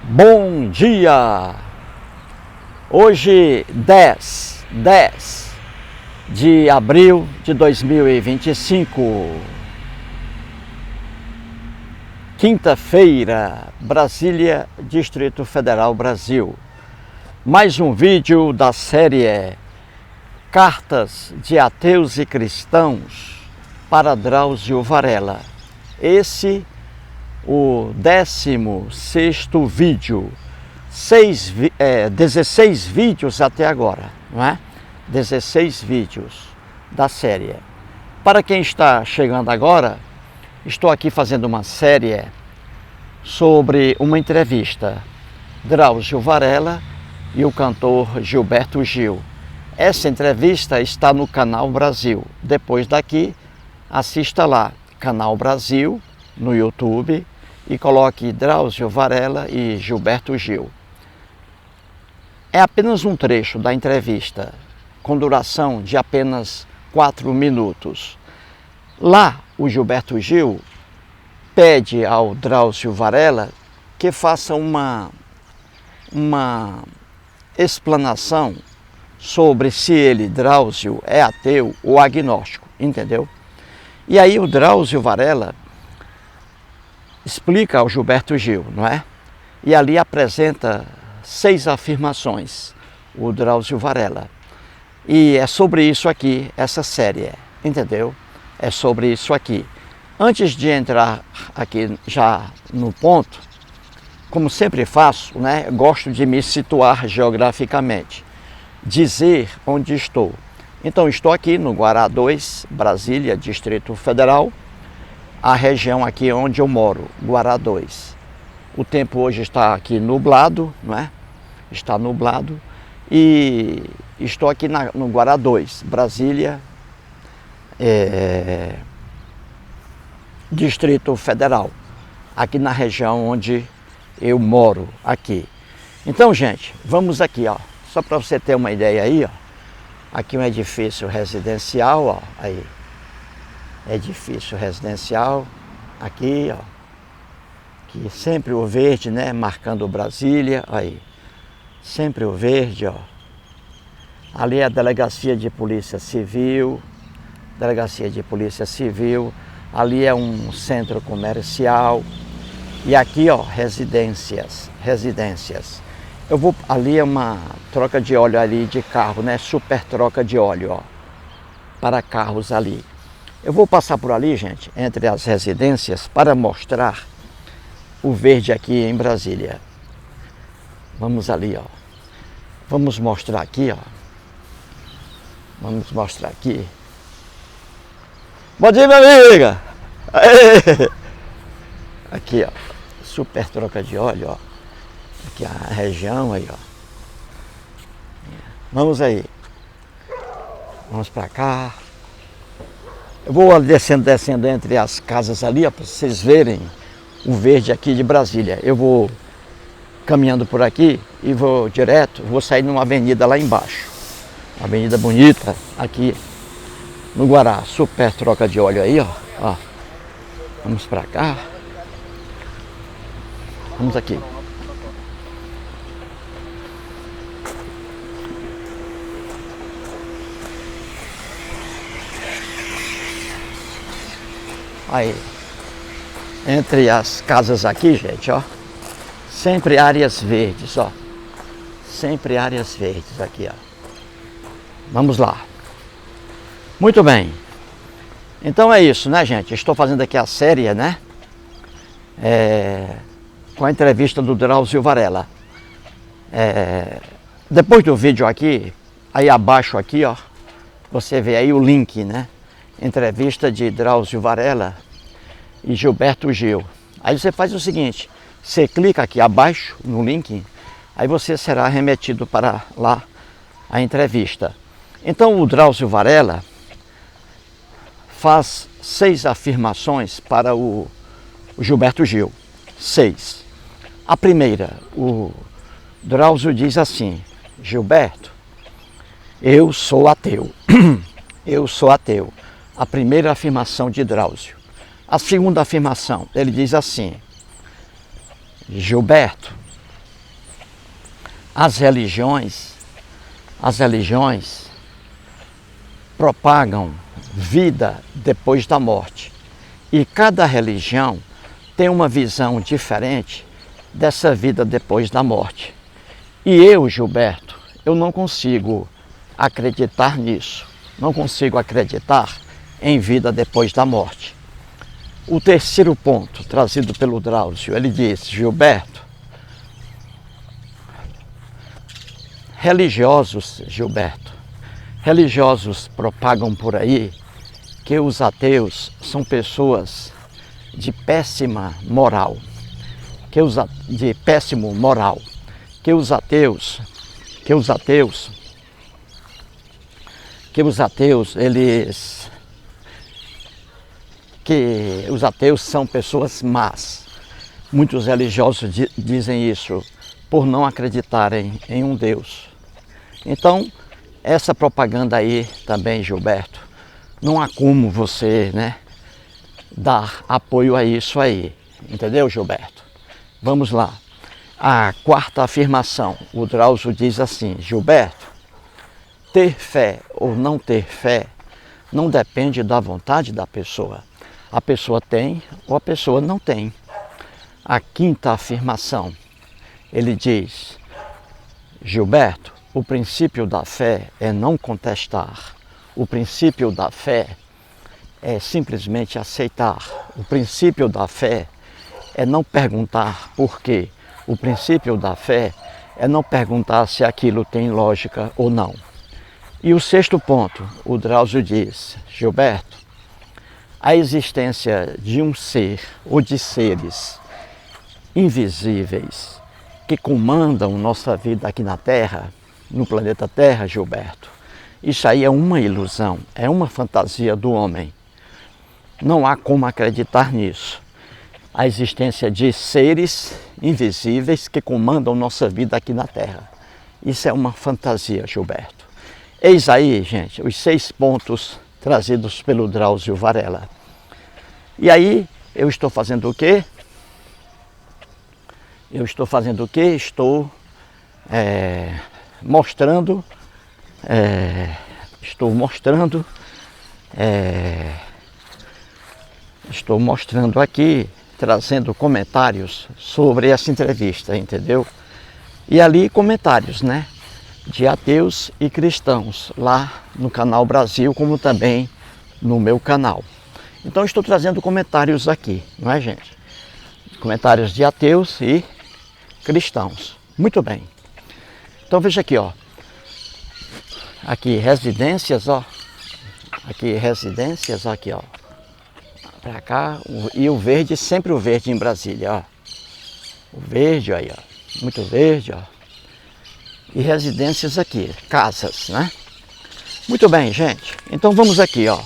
Bom dia! Hoje 10 de abril de 2025, quinta-feira, Brasília, Distrito Federal, Brasil. Mais um vídeo da série Cartas de Ateus e Cristãos para Drauzio Varela. Esse o 16º vídeo, 16 vídeos até agora, não é? 16 vídeos da série. Para quem está chegando agora, estou aqui fazendo uma série sobre uma entrevista, Drauzio Varela e o cantor Gilberto Gil. Essa entrevista está no Canal Brasil. Depois daqui, assista lá, Canal Brasil, no YouTube, e coloque Drauzio Varela e Gilberto Gil. É apenas um trecho da entrevista, com duração de apenas 4 minutos. Lá, o Gilberto Gil pede ao Drauzio Varela que faça uma explanação sobre se ele, Drauzio, é ateu ou agnóstico, entendeu? E aí o Drauzio Varela explica ao Gilberto Gil, não é? E ali apresenta 6 afirmações, o Drauzio Varela. E é sobre isso aqui, essa série, entendeu? É sobre isso aqui. Antes de entrar aqui já no ponto, como sempre faço, né? Gosto de me situar geograficamente, dizer onde estou. Então estou aqui no Guará 2, Brasília, Distrito Federal, a região aqui onde eu moro, Guará 2. O tempo hoje está aqui nublado, não é? Está nublado e estou aqui no Guará 2, Brasília, Distrito Federal, aqui na região onde eu moro, aqui. Então, gente, vamos aqui, ó, só para você ter uma ideia aí, ó, aqui um edifício residencial, ó, aí. Edifício residencial, aqui, ó, que sempre o verde, né, marcando Brasília, aí, sempre o verde, ó. Ali é a Delegacia de Polícia Civil, ali é um centro comercial, e aqui, ó, residências. Eu vou, ali é uma troca de óleo ali de carro, né, super troca de óleo, ó, para carros ali. Eu vou passar por ali, gente, entre as residências, para mostrar o verde aqui em Brasília. Vamos ali, ó. Vamos mostrar aqui, ó. Vamos mostrar aqui. Bom dia, minha amiga! Aê! Aqui, ó. Super troca de óleo, ó. Aqui a região aí, ó. Vamos aí. Vamos para cá. Eu vou descendo entre as casas ali, para vocês verem o verde aqui de Brasília. Eu vou caminhando por aqui e vou direto, vou sair numa avenida lá embaixo. Uma avenida bonita aqui no Guará. Super troca de óleo aí, ó. Vamos para cá. Vamos aqui. Aí, entre as casas aqui, gente, ó, sempre áreas verdes, ó. Sempre áreas verdes aqui, ó. Vamos lá. Muito bem. Então é isso, né, gente? Estou fazendo aqui a série, né? Com a entrevista do Drauzio Varela. Depois do vídeo aqui, aí abaixo aqui, ó, você vê aí o link, né? Entrevista de Drauzio Varela e Gilberto Gil. Aí você faz o seguinte, você clica aqui abaixo no link, aí você será remetido para lá a entrevista. Então o Drauzio Varela faz 6 afirmações para o Gilberto Gil. 6. A primeira, o Drauzio diz assim: Gilberto, eu sou ateu. Eu sou ateu. A primeira afirmação de Drauzio. A segunda afirmação, ele diz assim: Gilberto, As religiões propagam vida depois da morte. E cada religião tem uma visão diferente dessa vida depois da morte. E eu, Gilberto, eu não consigo acreditar nisso. Não consigo acreditar em vida depois da morte. O terceiro ponto, trazido pelo Drauzio, ele diz: Gilberto, religiosos propagam por aí que os ateus são pessoas de péssima moral, que os ateus são pessoas más. Muitos religiosos dizem isso por não acreditarem em um Deus. Então, essa propaganda aí também, Gilberto, não há como você, dar apoio a isso aí. Entendeu, Gilberto? Vamos lá. A quarta afirmação, o Drauzio diz assim: Gilberto, ter fé ou não ter fé não depende da vontade da pessoa. A pessoa tem ou a pessoa não tem. A quinta afirmação, ele diz: Gilberto, o princípio da fé é não contestar. O princípio da fé é simplesmente aceitar. O princípio da fé é não perguntar por quê. O princípio da fé é não perguntar se aquilo tem lógica ou não. E o sexto ponto, o Drauzio diz: Gilberto, a existência de um ser ou de seres invisíveis que comandam nossa vida aqui na Terra, no planeta Terra, Gilberto, isso aí é uma ilusão, é uma fantasia do homem. Não há como acreditar nisso. A existência de seres invisíveis que comandam nossa vida aqui na Terra. Isso é uma fantasia, Gilberto. Eis aí, gente, os 6 pontos trazidos pelo Drauzio Varela. E aí, eu estou fazendo o quê? Estou mostrando aqui, trazendo comentários sobre essa entrevista, entendeu? E ali comentários, de ateus e cristãos, lá no canal Brasil, como também no meu canal. Então estou trazendo comentários aqui, não é, gente? Comentários de ateus e cristãos. Muito bem. Então veja aqui, ó. Aqui residências, ó. Aqui residências, aqui, ó. Pra cá, e o verde, sempre o verde em Brasília, ó. O verde aí, ó. Muito verde, ó. E residências aqui, casas, Muito bem, gente. Então vamos aqui, ó.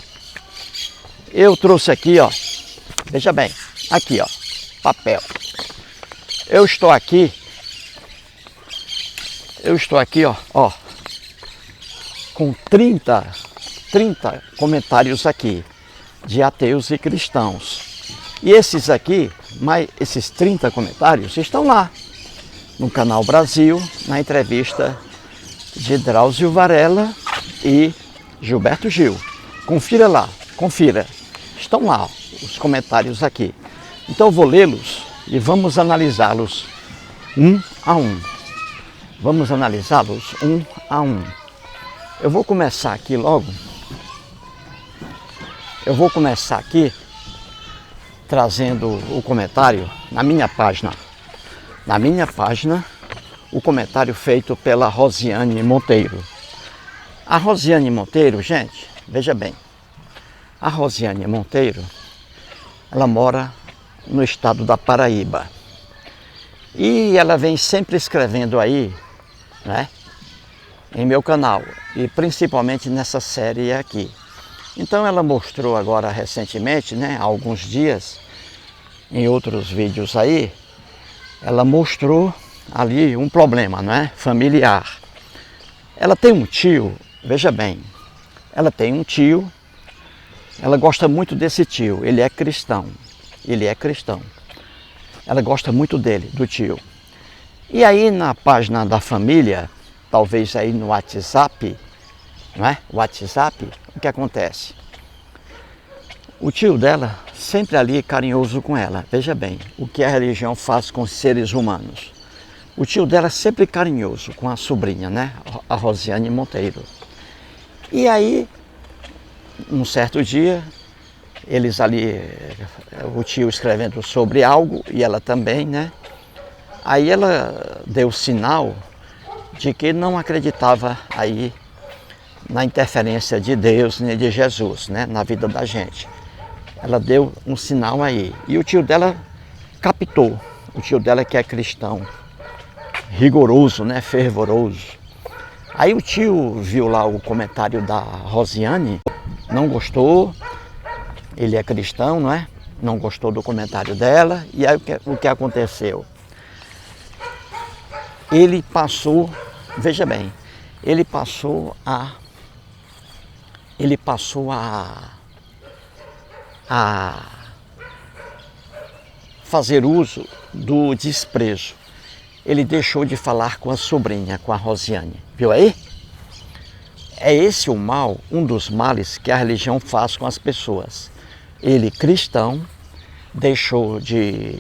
Eu trouxe aqui, ó. Veja bem, aqui, ó. Papel. Eu estou aqui, ó, com 30 comentários aqui de ateus e cristãos. E esses aqui, esses 30 comentários estão lá no canal Brasil, na entrevista de Drauzio Varela e Gilberto Gil. Confira lá, confira. Estão lá os comentários aqui. Então eu vou lê-los e vamos analisá-los um a um. Vamos analisá-los um a um. Eu vou começar aqui logo. Eu vou começar aqui trazendo o comentário na minha página. Na minha página, o comentário feito pela Rosiane Monteiro. A Rosiane Monteiro, gente, veja bem. A Rosiane Monteiro, ela mora no estado da Paraíba. E ela vem sempre escrevendo aí, em meu canal. E principalmente nessa série aqui. Então ela mostrou agora recentemente, há alguns dias, em outros vídeos aí, ela mostrou ali um problema, familiar. Ela tem um tio, veja bem, ela tem um tio, ela gosta muito desse tio, ele é cristão. Ela gosta muito dele, do tio. E aí na página da família, talvez aí no WhatsApp, não é? WhatsApp, o que acontece? O tio dela sempre ali carinhoso com ela. Veja bem, o que a religião faz com os seres humanos. O tio dela sempre carinhoso com a sobrinha, né? A Rosiane Monteiro. E aí, um certo dia, eles ali, o tio escrevendo sobre algo e ela também, né? Aí ela deu sinal de que não acreditava aí na interferência de Deus nem de Jesus, né? Na vida da gente. Ela deu um sinal aí. E o tio dela captou. O tio dela que é cristão, rigoroso, né? Fervoroso. Aí o tio viu lá o comentário da Rosiane, não gostou. Ele é cristão, não é? Não gostou do comentário dela. E aí o que aconteceu? Ele passou, veja bem, ele passou a fazer uso do desprezo. Ele deixou de falar com a sobrinha, com a Rosiane. Viu aí? É esse o mal, um dos males que a religião faz com as pessoas. Ele, cristão, deixou de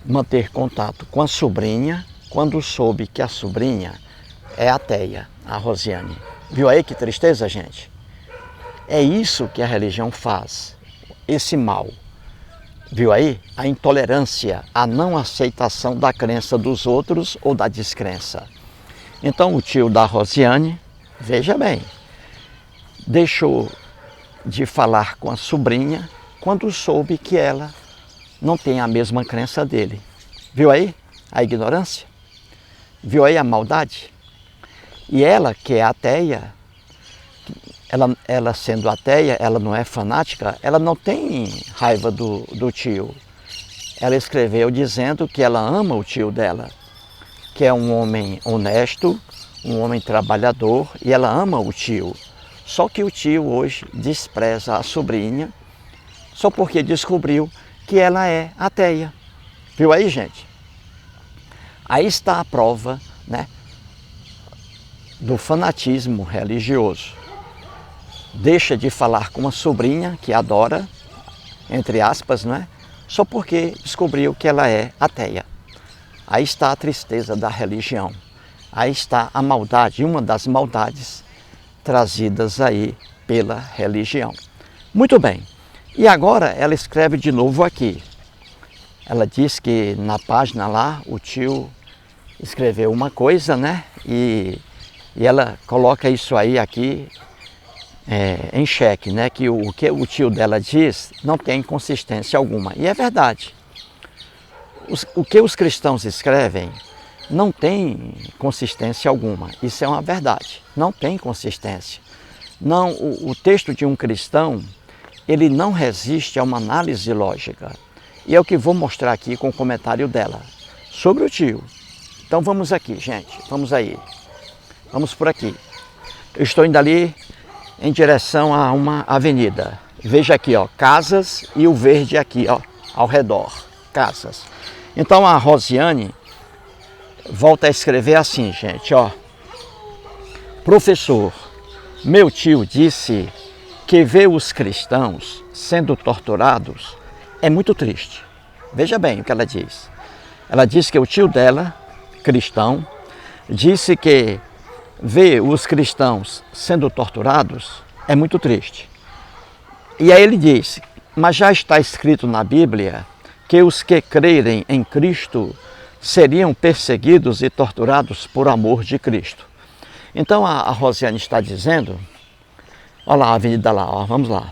manter contato com a sobrinha quando soube que a sobrinha é ateia, a Rosiane. Viu aí que tristeza, gente? É isso que a religião faz, esse mal. Viu aí? A intolerância, a não aceitação da crença dos outros ou da descrença. Então o tio da Rosiane, veja bem, deixou de falar com a sobrinha quando soube que ela não tem a mesma crença dele. Viu aí a ignorância? Viu aí a maldade? E ela, que é ateia, ela sendo ateia, ela não é fanática, ela não tem raiva do tio. Ela escreveu dizendo que ela ama o tio dela, que é um homem honesto, um homem trabalhador, e ela ama o tio. Só que o tio hoje despreza a sobrinha, só porque descobriu que ela é ateia. Viu aí, gente? Aí está a prova, né, do fanatismo religioso. Deixa de falar com uma sobrinha que adora, entre aspas, não é? Só porque descobriu que ela é ateia. Aí está a tristeza da religião. Aí está a maldade, uma das maldades trazidas aí pela religião. Muito bem. E agora ela escreve de novo aqui. Ela diz que na página lá o tio escreveu uma coisa, né? E ela coloca isso aí aqui em xeque, né? Que o que o tio dela diz não tem consistência alguma. E é verdade. O que os cristãos escrevem não tem consistência alguma. Isso é uma verdade. Não tem consistência. Não, o texto de um cristão, ele não resiste a uma análise lógica. E é o que vou mostrar aqui com o comentário dela sobre o tio. Então vamos aqui, gente. Vamos aí. Vamos por aqui. Eu estou indo ali em direção a uma avenida. Veja aqui, ó, casas e o verde aqui, ó, ao redor. Casas. Então a Rosiane volta a escrever assim, gente, ó. Professor, meu tio disse que ver os cristãos sendo torturados é muito triste. Veja bem o que ela diz. Ela diz que o tio dela, cristão, disse que ver os cristãos sendo torturados é muito triste. E aí ele diz, mas já está escrito na Bíblia que os que crerem em Cristo seriam perseguidos e torturados por amor de Cristo. Então a Rosiane está dizendo, olha lá a avenida lá, ó, vamos lá.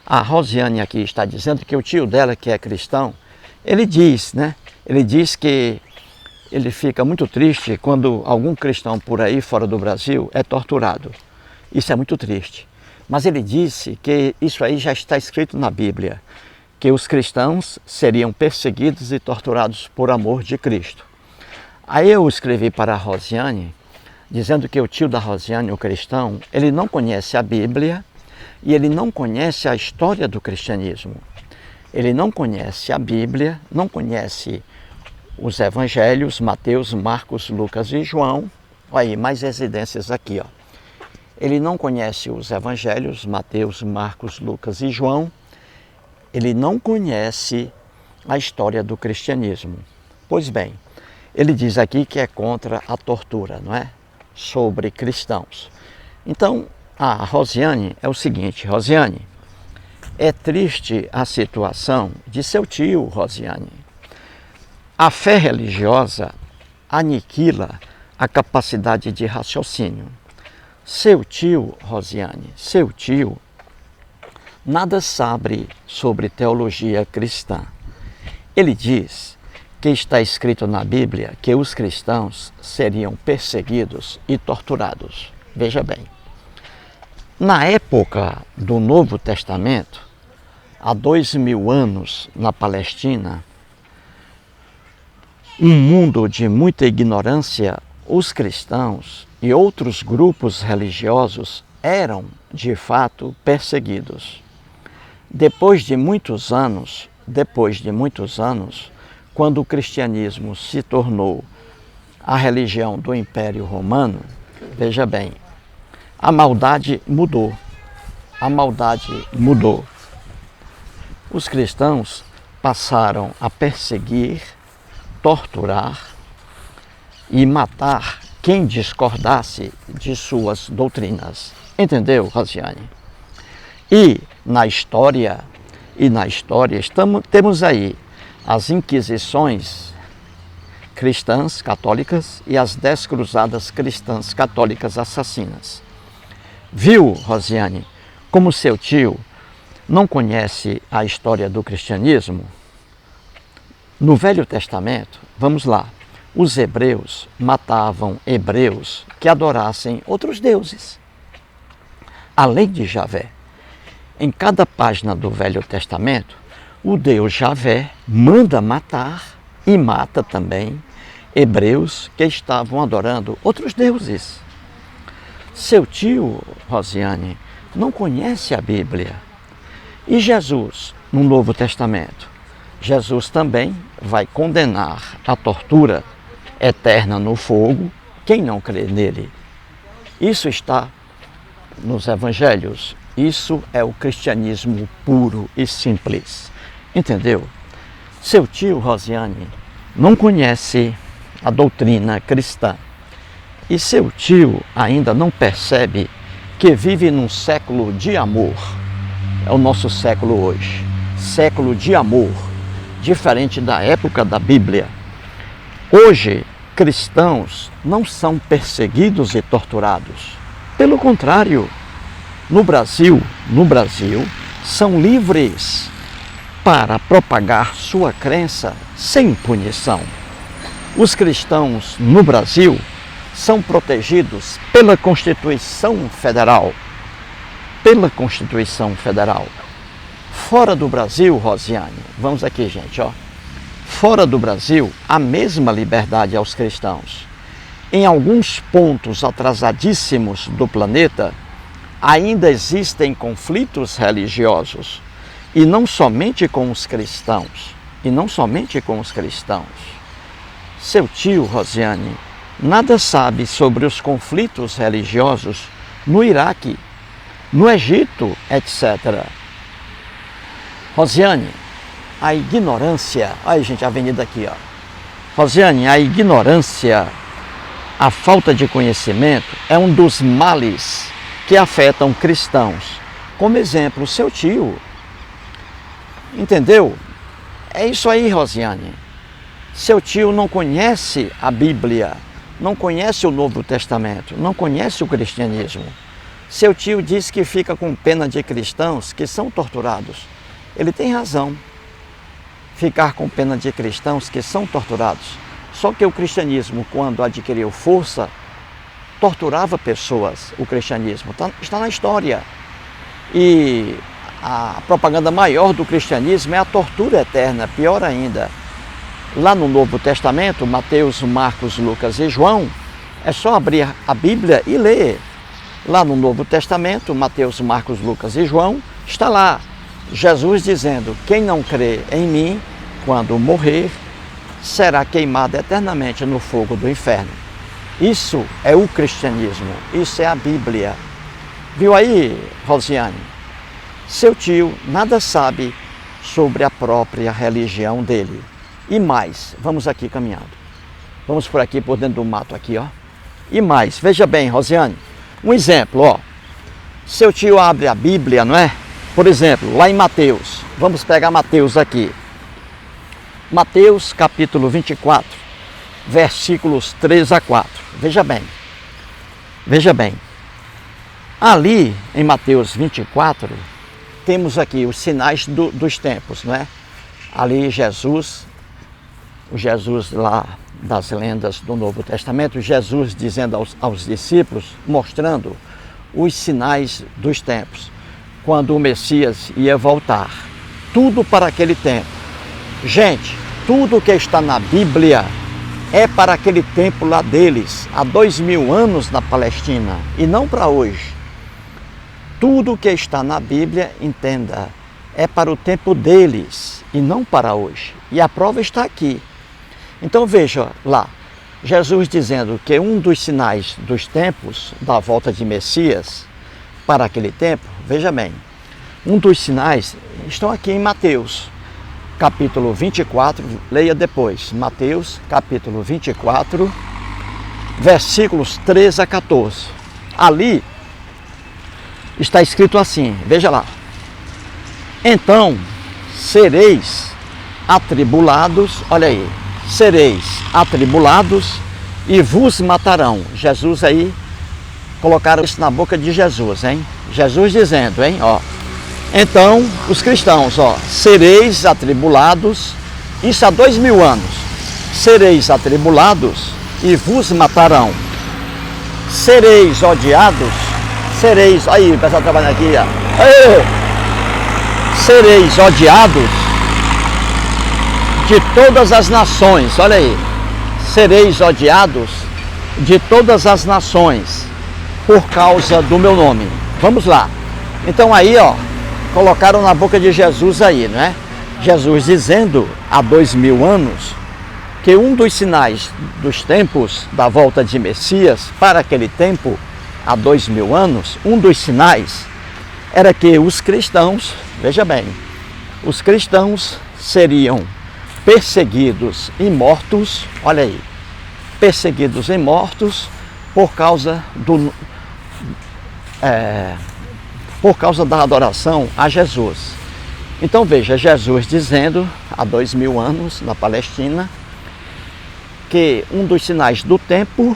A Rosiane aqui está dizendo que o tio dela, que é cristão, ele diz, né? Ele diz que ele fica muito triste quando algum cristão por aí, fora do Brasil, é torturado. Isso é muito triste. Mas ele disse que isso aí já está escrito na Bíblia, que os cristãos seriam perseguidos e torturados por amor de Cristo. Aí eu escrevi para a Rosiane, dizendo que o tio da Rosiane, o cristão, ele não conhece a Bíblia e ele não conhece a história do cristianismo. Ele não conhece a Bíblia, não conhece os evangelhos, Mateus, Marcos, Lucas e João. Olha aí, mais residências aqui, ó. Ele não conhece os evangelhos, Mateus, Marcos, Lucas e João. Ele não conhece a história do cristianismo. Pois bem, ele diz aqui que é contra a tortura, não é? Sobre cristãos. Então, a Rosiane é o seguinte, Rosiane, é triste a situação de seu tio, Rosiane. A fé religiosa aniquila a capacidade de raciocínio. Seu tio, Rosiane, seu tio, nada sabe sobre teologia cristã. Ele diz que está escrito na Bíblia que os cristãos seriam perseguidos e torturados. Veja bem, na época do Novo Testamento, há 2000 anos na Palestina, um mundo de muita ignorância, os cristãos e outros grupos religiosos eram, de fato, perseguidos. Depois de muitos anos, quando o cristianismo se tornou a religião do Império Romano, veja bem, a maldade mudou. A maldade mudou. Os cristãos passaram a perseguir, torturar e matar quem discordasse de suas doutrinas. Entendeu, Rosiane? E na história temos aí as inquisições cristãs católicas e as 10 cruzadas cristãs católicas assassinas. Viu, Rosiane, como seu tio não conhece a história do cristianismo? No Velho Testamento, vamos lá, os hebreus matavam hebreus que adorassem outros deuses, além de Javé. Em cada página do Velho Testamento, o Deus Javé manda matar e mata também hebreus que estavam adorando outros deuses. Seu tio, Rosiane, não conhece a Bíblia. E Jesus, no Novo Testamento, Jesus também vai condenar a tortura eterna no fogo quem não crê nele. Isso está nos evangelhos. Isso é o cristianismo puro e simples. Entendeu? Seu tio, Rosiane, não conhece a doutrina cristã. E seu tio ainda não percebe que vive num século de amor. É o nosso século hoje. Século de amor, diferente da época da Bíblia. Hoje, cristãos não são perseguidos e torturados. Pelo contrário, no Brasil, são livres para propagar sua crença sem punição. Os cristãos no Brasil são protegidos pela Constituição Federal. Pela Constituição Federal. Fora do Brasil, Rosiane, vamos aqui, gente, ó. Fora do Brasil, a mesma liberdade aos cristãos. Em alguns pontos atrasadíssimos do planeta, ainda existem conflitos religiosos. E não somente com os cristãos. Seu tio, Rosiane, nada sabe sobre os conflitos religiosos no Iraque, no Egito, etc. Rosiane, a ignorância... Olha, gente, a avenida aqui, ó. Rosiane, a ignorância, a falta de conhecimento é um dos males que afetam cristãos. Como exemplo, seu tio. Entendeu? É isso aí, Rosiane. Seu tio não conhece a Bíblia, não conhece o Novo Testamento, não conhece o cristianismo. Seu tio diz que fica com pena de cristãos que são torturados. Ele tem razão. Ficar com pena de cristãos que são torturados. Só que o cristianismo, quando adquiriu força, torturava pessoas, o cristianismo. Está na história. E a propaganda maior do cristianismo é a tortura eterna, pior ainda. Lá no Novo Testamento, Mateus, Marcos, Lucas e João, é só abrir a Bíblia e ler. Lá no Novo Testamento, Mateus, Marcos, Lucas e João, está lá Jesus dizendo: quem não crê em mim, quando morrer, será queimada eternamente no fogo do inferno. Isso é o cristianismo, isso é a Bíblia. Viu aí, Rosiane? Seu tio nada sabe sobre a própria religião dele. E mais, vamos aqui caminhando. Vamos por aqui, por dentro do mato aqui, ó. E mais, veja bem, Rosiane, um exemplo, ó. Seu tio abre a Bíblia, não é? Por exemplo, lá em Mateus, vamos pegar Mateus aqui. Mateus capítulo 24, versículos 3 a 4. Veja bem, veja bem. Ali em Mateus 24, temos aqui os sinais dos tempos, não é? Ali Jesus, o Jesus lá das lendas do Novo Testamento, Jesus dizendo aos discípulos, mostrando os sinais dos tempos, quando o Messias ia voltar. Tudo para aquele tempo. Gente, tudo que está na Bíblia é para aquele tempo lá deles, há 2000 anos na Palestina, e não para hoje. Tudo que está na Bíblia, entenda, é para o tempo deles e não para hoje. E a prova está aqui. Então veja lá, Jesus dizendo que um dos sinais dos tempos, da volta de Messias, para aquele tempo, veja bem, um dos sinais estão aqui em Mateus, capítulo 24, leia depois, Mateus, capítulo 24, versículos 13 a 14. Ali está escrito assim, veja lá. Então sereis atribulados, olha aí, sereis atribulados e vos matarão. Jesus aí, colocaram isso na boca de Jesus, hein? Jesus dizendo, hein, ó. Então, os cristãos, ó, sereis atribulados, isso há 2000 anos, sereis atribulados e vos matarão. Sereis odiados, sereis, aí o pessoal trabalhando aqui, ó. Aí, sereis odiados de todas as nações, olha aí, sereis odiados de todas as nações por causa do meu nome. Vamos lá. Então aí, ó, colocaram na boca de Jesus aí, não é? Jesus dizendo há 2000 anos que um dos sinais dos tempos da volta de Messias para aquele tempo, há 2000 anos, um dos sinais era que os cristãos, veja bem, os cristãos seriam perseguidos e mortos, olha aí, perseguidos e mortos por causa da adoração a Jesus. Então veja, Jesus dizendo há 2000 anos na Palestina que um dos sinais do tempo,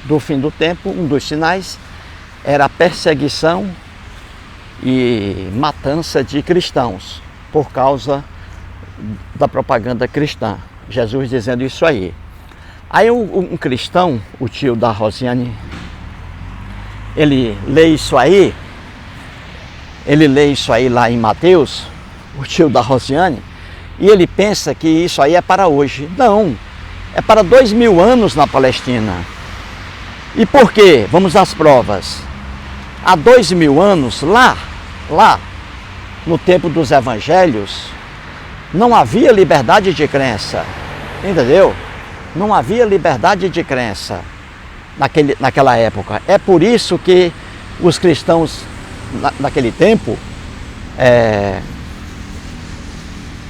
do fim do tempo, um dos sinais era a perseguição e matança de cristãos por causa da propaganda cristã. Jesus dizendo isso aí. Aí um cristão, o tio da Rosiane, ele lê isso aí lá em Mateus, o tio da Rosiane, e ele pensa que isso aí é para hoje. Não, é para 2000 anos na Palestina. E por quê? Vamos às provas. Há 2000 anos, lá, no tempo dos evangelhos, não havia liberdade de crença, entendeu? Não havia liberdade de crença naquela época. É por isso que os cristãos, naquele tempo,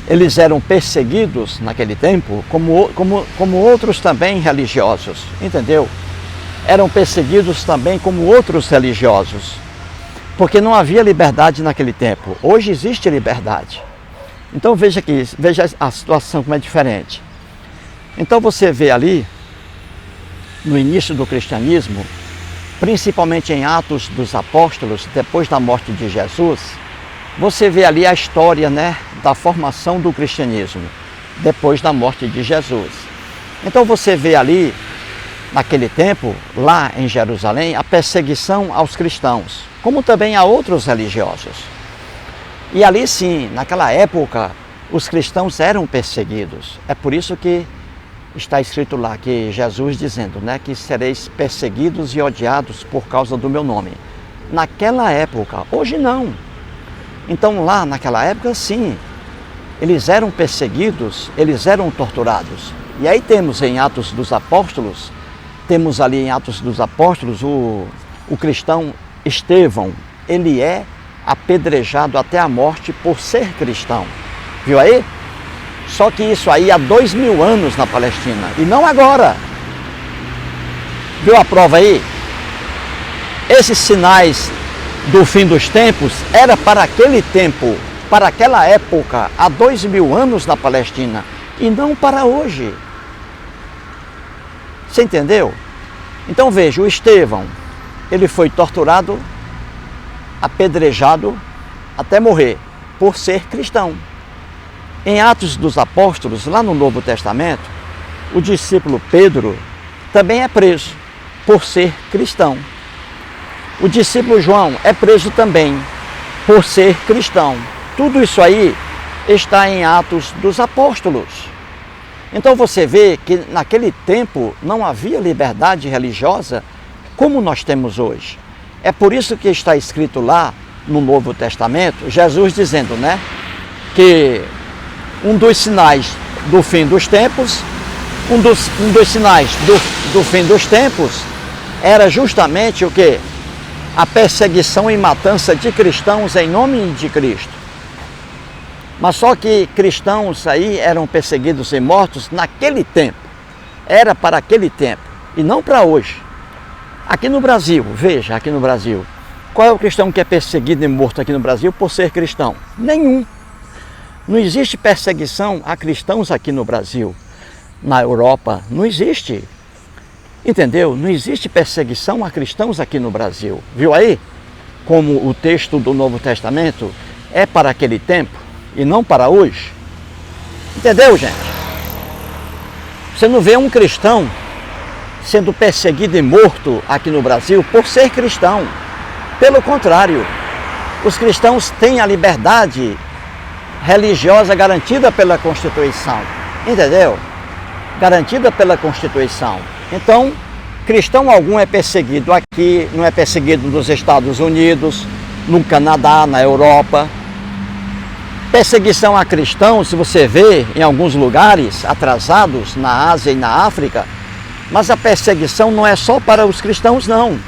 eles eram perseguidos naquele tempo, como outros também religiosos, entendeu? Eram perseguidos também como outros religiosos, porque não havia liberdade naquele tempo. Hoje existe liberdade. Então veja aqui, veja a situação como é diferente. Então você vê ali, no início do cristianismo, principalmente em Atos dos Apóstolos, depois da morte de Jesus, você vê ali a história, né, da formação do cristianismo, depois da morte de Jesus. Então você vê ali, naquele tempo, lá em Jerusalém, a perseguição aos cristãos, como também a outros religiosos. E ali sim, naquela época, os cristãos eram perseguidos. É por isso que está escrito lá, que Jesus dizendo, né, que sereis perseguidos e odiados por causa do meu nome. Naquela época, hoje não. Então lá naquela época sim, eles eram perseguidos, eles eram torturados. E aí temos em Atos dos Apóstolos, temos ali em Atos dos Apóstolos o cristão Estevão. Ele é apedrejado até a morte por ser cristão. Viu aí? Só que isso aí há 2000 anos na Palestina, e não agora. Viu a prova aí? Esses sinais do fim dos tempos era para aquele tempo, para aquela época, há 2000 anos na Palestina, e não para hoje. Você entendeu? Então veja, o Estevão, ele foi torturado, apedrejado até morrer, por ser cristão. Em Atos dos Apóstolos, lá no Novo Testamento, o discípulo Pedro também é preso por ser cristão. O discípulo João é preso também por ser cristão. Tudo isso aí está em Atos dos Apóstolos. Então você vê que naquele tempo não havia liberdade religiosa como nós temos hoje. É por isso que está escrito lá no Novo Testamento, Jesus dizendo, né, que um dos sinais do fim dos tempos, um dos sinais do fim dos tempos era justamente o quê? A perseguição e matança de cristãos em nome de Cristo. Mas só que cristãos aí eram perseguidos e mortos naquele tempo. Era para aquele tempo e não para hoje. Aqui no Brasil, veja, aqui no Brasil, qual é o cristão que é perseguido e morto aqui no Brasil por ser cristão? Nenhum. Não existe perseguição a cristãos aqui no Brasil. Na Europa, não existe. Entendeu? Não existe perseguição a cristãos aqui no Brasil. Viu aí? Como o texto do Novo Testamento é para aquele tempo e não para hoje. Entendeu, gente? Você não vê um cristão sendo perseguido e morto aqui no Brasil por ser cristão. Pelo contrário, os cristãos têm a liberdade religiosa garantida pela Constituição. Entendeu? Garantida pela Constituição. Então, cristão algum é perseguido aqui, não é perseguido nos Estados Unidos, no Canadá, na Europa. Perseguição a cristãos, se você vê em alguns lugares atrasados, na Ásia e na África, mas a perseguição não é só para os cristãos, não.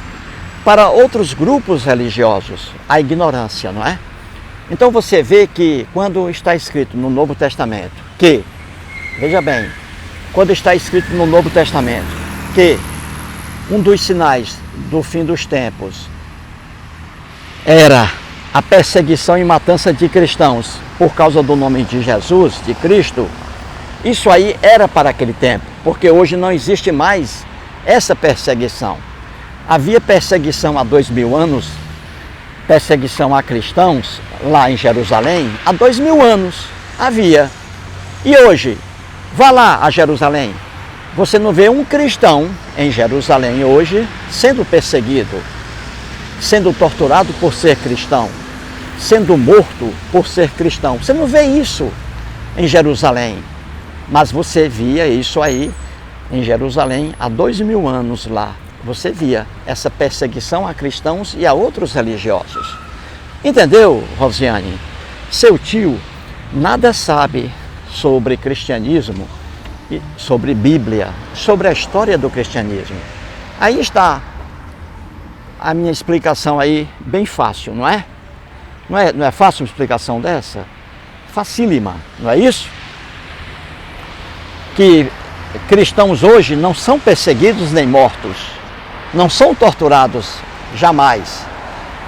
Para outros grupos religiosos, a ignorância, não é? Então você vê que quando está escrito no Novo Testamento que, veja bem, quando está escrito no Novo Testamento que um dos sinais do fim dos tempos era a perseguição e matança de cristãos por causa do nome de Jesus, de Cristo, isso aí era para aquele tempo, porque hoje não existe mais essa perseguição. Havia perseguição há 2000 anos, perseguição a cristãos lá em Jerusalém, há 2000 anos havia. E hoje, vá lá a Jerusalém, você não vê um cristão em Jerusalém hoje sendo perseguido, sendo torturado por ser cristão, sendo morto por ser cristão. Você não vê isso em Jerusalém, mas você via isso aí em Jerusalém há 2000 anos lá. Você via essa perseguição a cristãos e a outros religiosos. Entendeu, Rosiane? Seu tio nada sabe sobre cristianismo, sobre Bíblia, sobre a história do cristianismo. Aí está a minha explicação aí, bem fácil, não é? Não é fácil uma explicação dessa? Facílima, não é isso? Que cristãos hoje não são perseguidos nem mortos, não são torturados, jamais.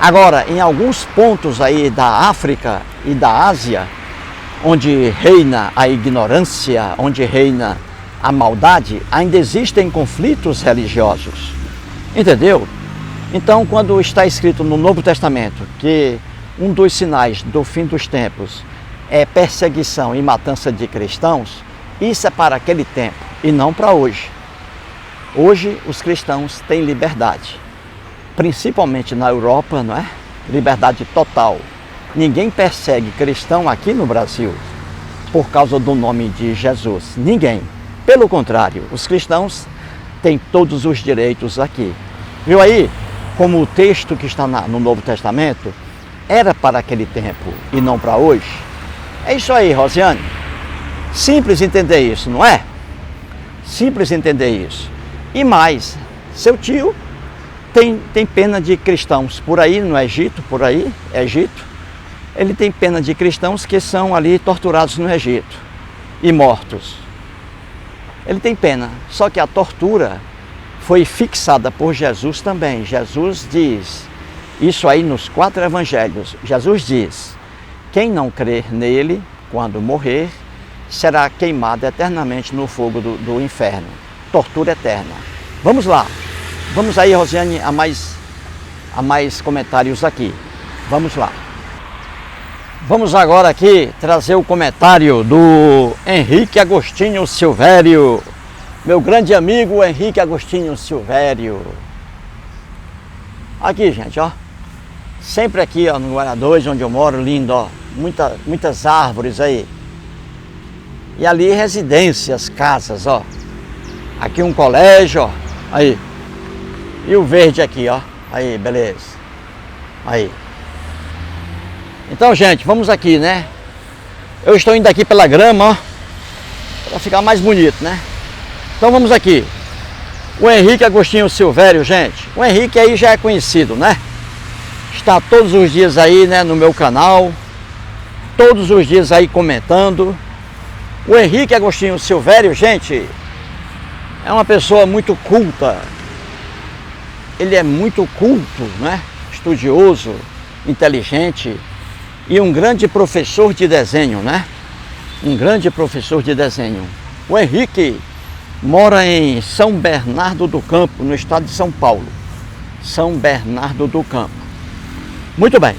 Agora, em alguns pontos aí da África e da Ásia, onde reina a ignorância, onde reina a maldade, ainda existem conflitos religiosos. Entendeu? Então, quando está escrito no Novo Testamento que um dos sinais do fim dos tempos é perseguição e matança de cristãos, isso é para aquele tempo e não para hoje. Hoje os cristãos têm liberdade, principalmente na Europa, não é? Liberdade total. Ninguém persegue cristão aqui no Brasil por causa do nome de Jesus. Ninguém. Pelo contrário, os cristãos têm todos os direitos aqui. Viu aí? Como o texto que está no Novo Testamento era para aquele tempo e não para hoje. É isso aí, Rosiane. Simples entender isso, não é? Simples entender isso. E mais, seu tio tem pena de cristãos por aí no Egito, Egito. Ele tem pena de cristãos que são ali torturados no Egito e mortos. Ele tem pena, só que a tortura foi fixada por Jesus também. Jesus diz, isso aí nos 4 evangelhos, Jesus diz, quem não crer nele, quando morrer, será queimado eternamente no fogo do inferno. Tortura eterna. Vamos lá. Vamos aí, Rosiane, a mais comentários aqui. Vamos lá. Vamos agora aqui trazer o comentário do Henrique Agostinho Silvério. Meu grande amigo Henrique Agostinho Silvério. Aqui, gente, ó. Sempre aqui, ó, no Guará 2, onde eu moro, lindo, ó. Muitas árvores aí. E ali residências, casas, ó. Aqui um colégio, ó. Aí. E o verde aqui, ó. Aí, beleza. Aí. Então, gente, vamos aqui, né? Eu estou indo aqui pela grama, ó. Para ficar mais bonito, né? Então vamos aqui. O Henrique Agostinho Silvério, gente. O Henrique aí já é conhecido, né? Está todos os dias aí, né, no meu canal. Todos os dias aí comentando. O Henrique Agostinho Silvério, gente, é uma pessoa muito culta. Ele é muito culto, né? Estudioso, inteligente e um grande professor de desenho, né? Um grande professor de desenho. O Henrique mora em São Bernardo do Campo, no estado de São Paulo. São Bernardo do Campo. Muito bem.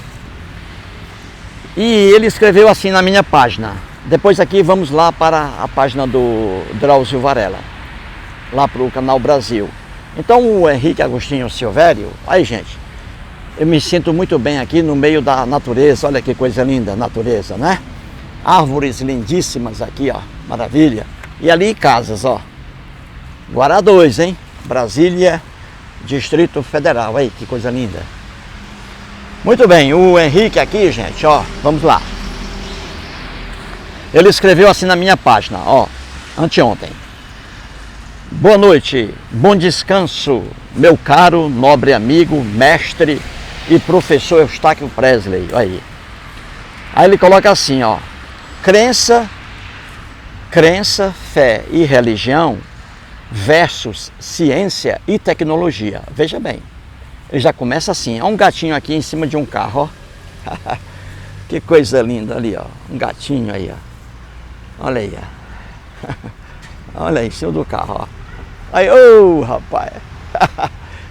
E ele escreveu assim na minha página. Depois aqui vamos lá para a página do Drauzio Varela, lá para o Canal Brasil. Então o Henrique Agostinho Silvério, aí gente, eu me sinto muito bem aqui no meio da natureza, olha que coisa linda, natureza, né? Árvores lindíssimas aqui, ó, maravilha. E ali casas, ó. Guará 2, hein? Brasília, Distrito Federal, aí que coisa linda. Muito bem, o Henrique aqui, gente, ó, vamos lá. Ele escreveu assim na minha página, ó, anteontem. Boa noite, bom descanso, meu caro, nobre amigo, mestre e professor Eustáquio Presley. Aí ele coloca assim, ó. Crença, fé e religião versus ciência e tecnologia. Veja bem, ele já começa assim. Há um gatinho aqui em cima de um carro, ó. Que coisa linda ali, ó. Um gatinho aí, ó. Olha aí, ó. Olha aí, em cima do carro, ó. Aí, ô, rapaz.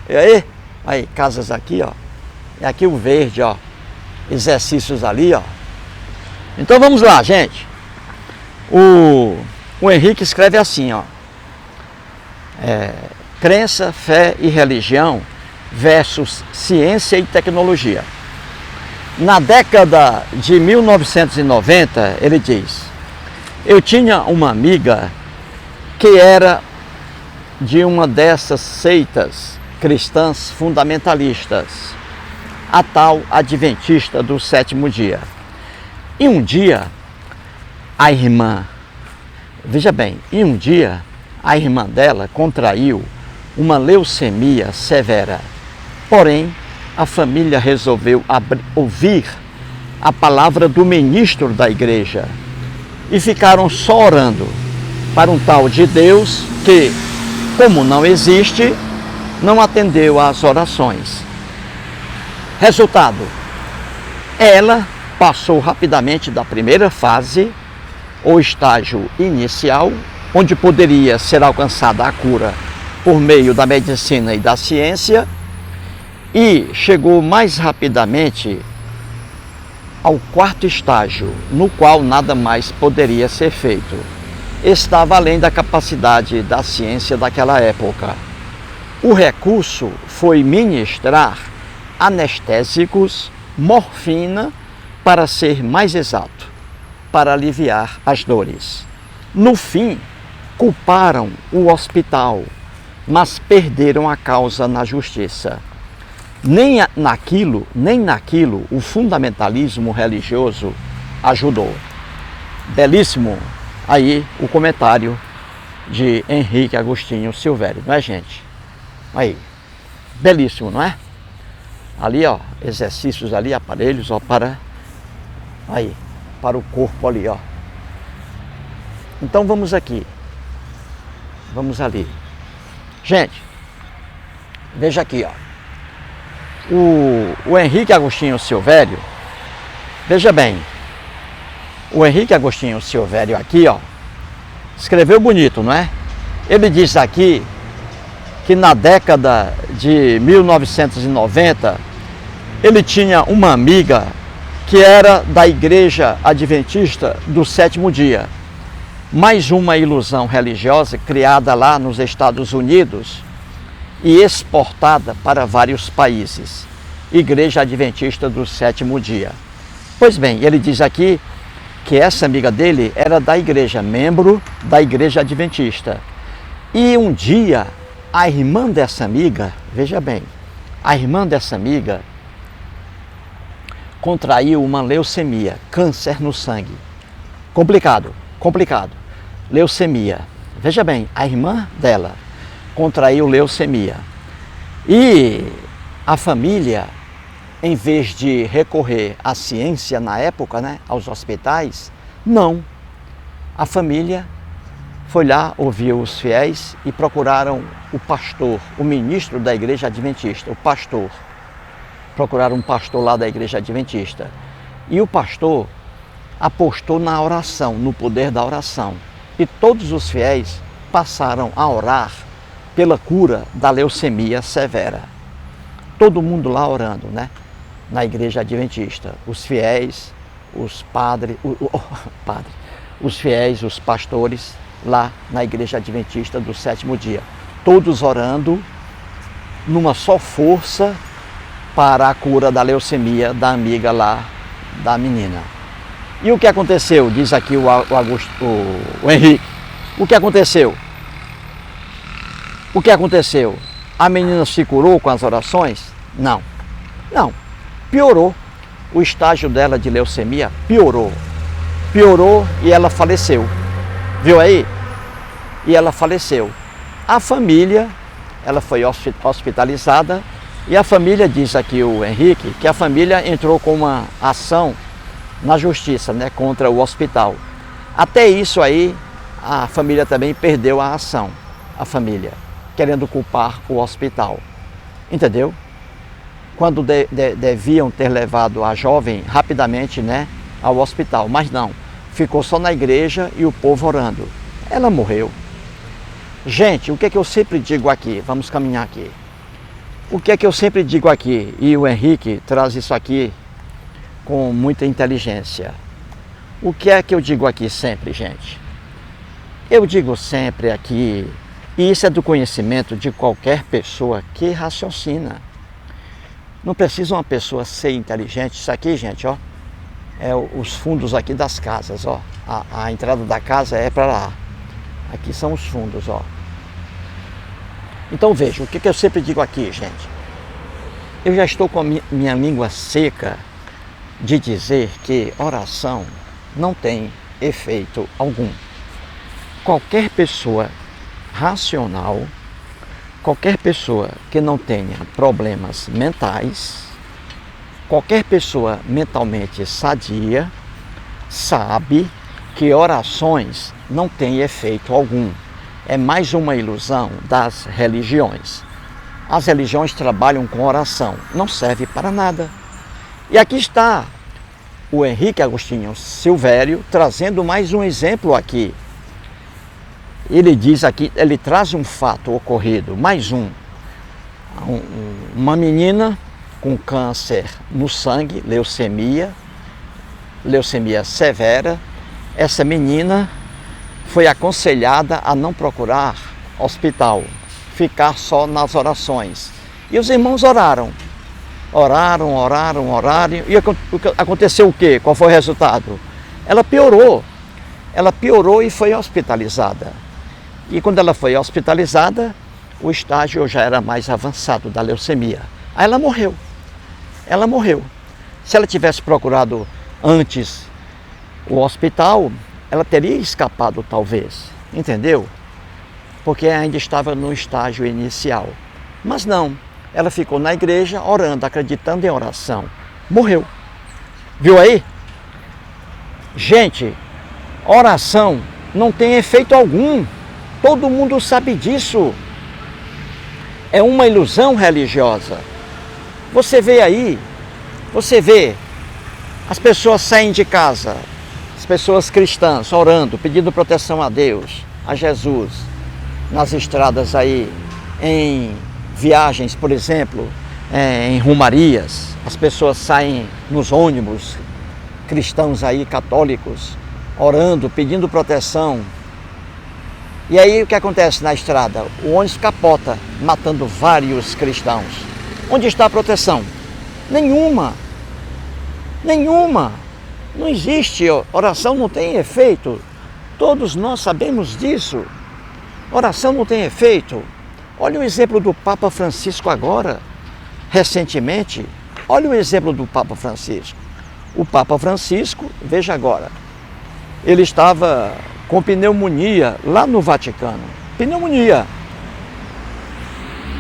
E aí? Aí, casas aqui, ó. E aqui o verde, ó. Exercícios ali, ó. Então vamos lá, gente. O Henrique escreve assim, ó. Crença, fé e religião versus ciência e tecnologia. Na década de 1990, ele diz: eu tinha uma amiga que era de uma dessas seitas cristãs fundamentalistas, a tal adventista do sétimo dia. E um dia, a irmã dela contraiu uma leucemia severa. Porém, a família resolveu ouvir a palavra do ministro da igreja e ficaram só orando para um tal de Deus que, como não existe, não atendeu às orações. Resultado, ela passou rapidamente da primeira fase, ou estágio inicial, onde poderia ser alcançada a cura por meio da medicina e da ciência, e chegou mais rapidamente ao quarto estágio, no qual nada mais poderia ser feito. Estava além da capacidade da ciência daquela época. O recurso foi ministrar anestésicos, morfina, para ser mais exato, para aliviar as dores. No fim, culparam o hospital, mas perderam a causa na justiça. Nem naquilo o fundamentalismo religioso ajudou. Belíssimo aí o comentário de Henrique Agostinho Silvério, não é, gente? Aí, belíssimo, não é? Ali, ó, exercícios ali, aparelhos, ó, para o corpo ali, ó. Então vamos aqui, vamos ali. Gente, veja aqui, ó. O Henrique Agostinho Silvério, veja bem, o Henrique Agostinho Silvério aqui, ó, escreveu bonito, não é? Ele diz aqui que na década de 1990 ele tinha uma amiga que era da Igreja Adventista do Sétimo Dia. Mais uma ilusão religiosa criada lá nos Estados Unidos e exportada para vários países. Igreja Adventista do Sétimo Dia. Pois bem, ele diz aqui que essa amiga dele era da igreja, membro da Igreja Adventista. E um dia, a irmã dessa amiga, veja bem, a irmã dessa amiga contraiu uma leucemia, câncer no sangue. Complicado, complicado. Leucemia. Veja bem, a irmã dela contraiu leucemia. E a família, em vez de recorrer à ciência na época, né, aos hospitais, não. A família foi lá, ouviu os fiéis e procuraram o pastor, o ministro da Igreja Adventista, o pastor. Procuraram um pastor lá da Igreja Adventista. E o pastor apostou na oração, no poder da oração. E todos os fiéis passaram a orar pela cura da leucemia severa. Todo mundo lá orando, né? Na Igreja Adventista. Os fiéis, os padres, os fiéis, os pastores lá na Igreja Adventista do Sétimo Dia. Todos orando numa só força para a cura da leucemia da amiga lá, da menina. E o que aconteceu? Diz aqui o Henrique. O que aconteceu? O que aconteceu? A menina se curou com as orações? Não. Não. Piorou. O estágio dela de leucemia piorou. Piorou e ela faleceu. Viu aí? E ela faleceu. A família, ela foi hospitalizada e a família, diz aqui o Henrique, que a família entrou com uma ação na justiça, né, contra o hospital. Até isso aí, a família também perdeu a ação, a família, querendo culpar o hospital. Entendeu? Quando deviam ter levado a jovem rapidamente, né, ao hospital, mas não, ficou só na igreja e o povo orando. Ela morreu. Gente, o que é que eu sempre digo aqui? Vamos caminhar aqui. O que é que eu sempre digo aqui? E o Henrique traz isso aqui com muita inteligência. O que é que eu digo aqui sempre, gente? Eu digo sempre aqui, e isso é do conhecimento de qualquer pessoa que raciocina. Não precisa uma pessoa ser inteligente. Isso aqui, gente, ó, é os fundos aqui das casas, ó. A entrada da casa é para lá. Aqui são os fundos, ó. Então veja, o que eu sempre digo aqui, gente? Eu já estou com a minha língua seca de dizer que oração não tem efeito algum. Qualquer pessoa racional, qualquer pessoa que não tenha problemas mentais, qualquer pessoa mentalmente sadia, sabe que orações não têm efeito algum. É mais uma ilusão das religiões. As religiões trabalham com oração, não serve para nada. E aqui está o Henrique Agostinho Silvério trazendo mais um exemplo aqui. Ele diz aqui, ele traz um fato ocorrido, mais uma menina com câncer no sangue, leucemia severa. Essa menina foi aconselhada a não procurar hospital, ficar só nas orações. E os irmãos oraram. Oraram. E aconteceu o quê? Qual foi o resultado? Ela piorou e foi hospitalizada. E quando ela foi hospitalizada, o estágio já era mais avançado da leucemia. Aí ela morreu. Se ela tivesse procurado antes o hospital, ela teria escapado talvez, entendeu? porque ainda estava no estágio inicial. Mas não, ela ficou na igreja orando, acreditando em oração. Morreu. Viu aí? Gente, oração não tem efeito algum. Todo mundo sabe disso. É uma ilusão religiosa. Você vê aí, você vê, as pessoas saem de casa, as pessoas cristãs orando, pedindo proteção a Deus, a Jesus, nas estradas aí, em viagens, por exemplo, em romarias, as pessoas saem nos ônibus, cristãos aí, católicos, orando, pedindo proteção. E aí o que acontece na estrada? O ônibus capota, matando vários cristãos. Onde está a proteção? Nenhuma. Nenhuma. Não existe. Oração não tem efeito. Todos nós sabemos disso. Oração não tem efeito. Olha o exemplo do Papa Francisco agora, recentemente. Olha o exemplo do Papa Francisco. O Papa Francisco, veja agora, ele estava com pneumonia lá no Vaticano. Pneumonia.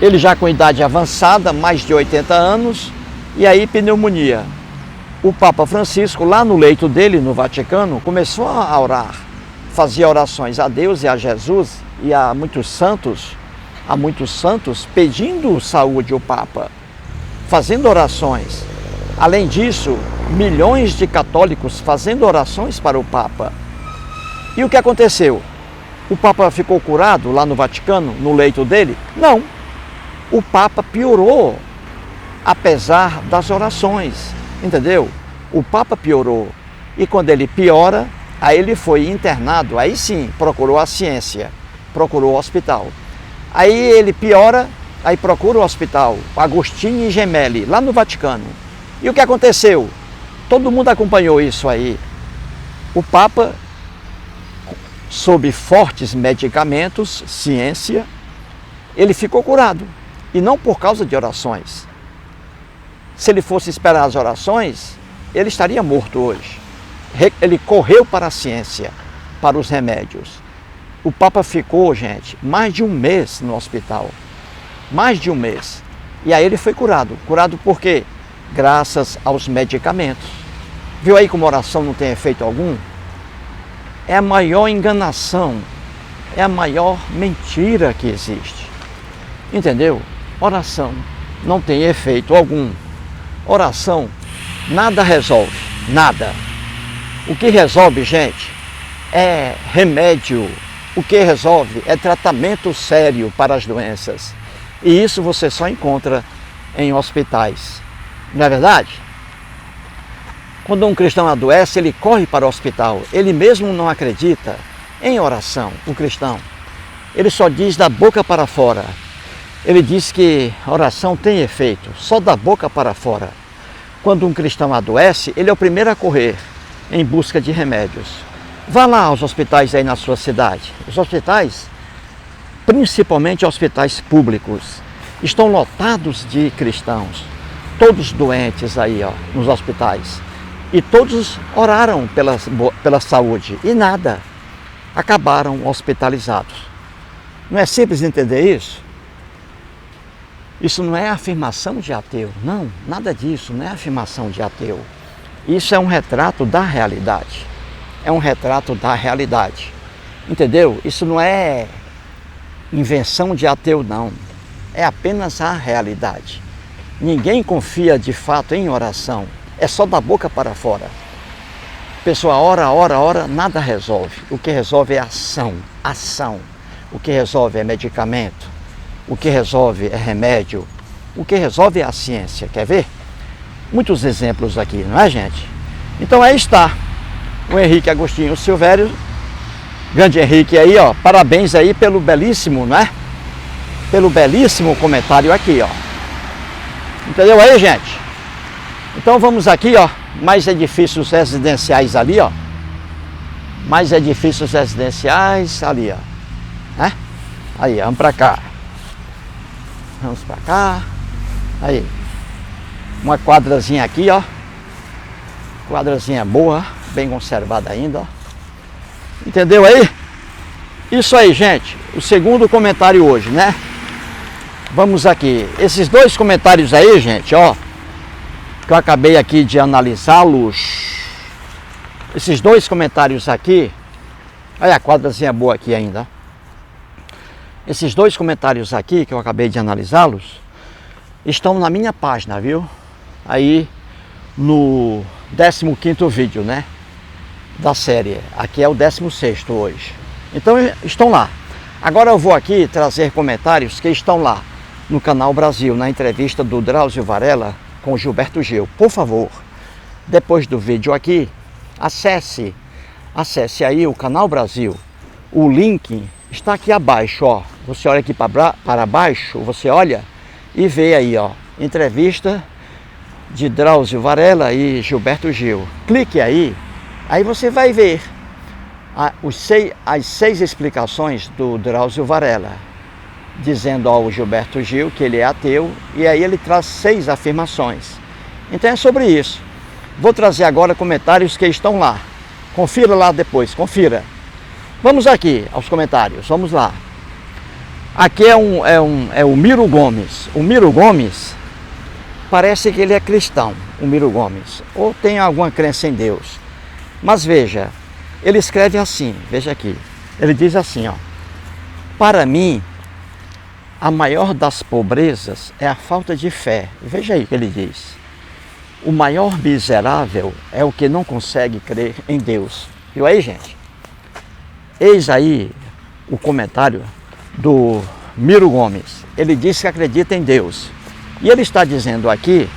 Ele já com idade avançada, mais de 80 anos, e aí pneumonia. O Papa Francisco, lá no leito dele, no Vaticano, começou a orar, fazia orações a Deus e a Jesus e a muitos santos pedindo saúde ao Papa, fazendo orações. Além disso, milhões de católicos fazendo orações para o Papa. E o que aconteceu? O Papa ficou curado lá no Vaticano, no leito dele? Não. O Papa piorou, apesar das orações, entendeu? O Papa piorou. E quando ele piora, aí ele foi internado, aí sim, procurou a ciência, procurou o hospital. Aí ele piora, aí procura o hospital, Agostini Gemelli, lá no Vaticano. E o que aconteceu? Todo mundo acompanhou isso aí. O Papa, sob fortes medicamentos, ciência, ele ficou curado. E não por causa de orações. Se ele fosse esperar as orações, ele estaria morto hoje. Ele correu para a ciência, para os remédios. O Papa ficou, gente, mais de um mês no hospital. Mais de um mês. E aí ele foi curado. Curado por quê? Graças aos medicamentos. Viu aí como a oração não tem efeito algum? É a maior enganação, é a maior mentira que existe. Entendeu? Oração não tem efeito algum. Oração nada resolve, nada. O que resolve, gente, é remédio. O que resolve é tratamento sério para as doenças. E isso você só encontra em hospitais. Não é verdade? Quando um cristão adoece, ele corre para o hospital. Ele mesmo não acredita em oração, o cristão. Ele só diz da boca para fora. Ele diz que a oração tem efeito, só da boca para fora. Quando um cristão adoece, ele é o primeiro a correr em busca de remédios. Vá lá aos hospitais aí na sua cidade. Os hospitais, principalmente hospitais públicos, estão lotados de cristãos. Todos doentes aí, ó, nos hospitais. E todos oraram pela saúde e nada. Acabaram hospitalizados. Não é simples entender isso? Isso não é afirmação de ateu, não, nada disso, não é afirmação de ateu. Isso é um retrato da realidade, é um retrato da realidade, entendeu? Isso não é invenção de ateu, não, é apenas a realidade. Ninguém confia de fato em oração, é só da boca para fora. A pessoa ora, nada resolve. O que resolve é ação. O que resolve é medicamento. O que resolve é remédio. O que resolve é a ciência. Quer ver? Muitos exemplos aqui, não é, gente? Então aí está o Henrique Agostinho Silvério. Grande Henrique aí, ó. Parabéns aí pelo belíssimo, não é? Pelo belíssimo comentário aqui, ó. Entendeu aí, gente? Então vamos aqui, ó. Mais edifícios residenciais ali, ó. Mais edifícios residenciais ali, ó. Né? Aí, vamos pra cá. Vamos pra cá. Aí. Uma quadrazinha aqui, ó. Quadrazinha boa, bem conservada ainda, ó. Entendeu aí? Isso aí, gente. O segundo comentário hoje, né? Vamos aqui. Esses dois comentários aí, gente, ó, que eu acabei aqui de analisá-los. Esses dois comentários aqui. Olha a quadrazinha boa aqui ainda. Esses dois comentários aqui, que eu acabei de analisá-los, estão na minha página, viu? Aí no 15º vídeo, né? Da série. Aqui é o 16º hoje. Então estão lá. Agora eu vou aqui trazer comentários que estão lá no Canal Brasil, na entrevista do Drauzio Varela com o Gilberto Gil. Por favor, depois do vídeo aqui, acesse aí o Canal Brasil. O link está aqui abaixo, ó. Você olha aqui para baixo, você olha e vê aí, ó, entrevista de Drauzio Varela e Gilberto Gil. Clique aí você vai ver as 6 explicações do Drauzio Varela, dizendo ao Gilberto Gil que ele é ateu, e aí ele traz 6 afirmações. Então é sobre isso. Vou trazer agora comentários que estão lá. Confira lá depois, confira. Vamos aqui aos comentários, vamos lá. Aqui é o Miro Gomes. O Miro Gomes parece que ele é cristão, o Miro Gomes, ou tem alguma crença em Deus. Mas veja, ele escreve assim, veja aqui. Ele diz assim, ó: para mim, a maior das pobrezas é a falta de fé. Veja aí o que ele diz. O maior miserável é o que não consegue crer em Deus. Viu aí, gente? Eis aí o comentário do Miro Gomes. Ele diz que acredita em Deus. E ele está dizendo aqui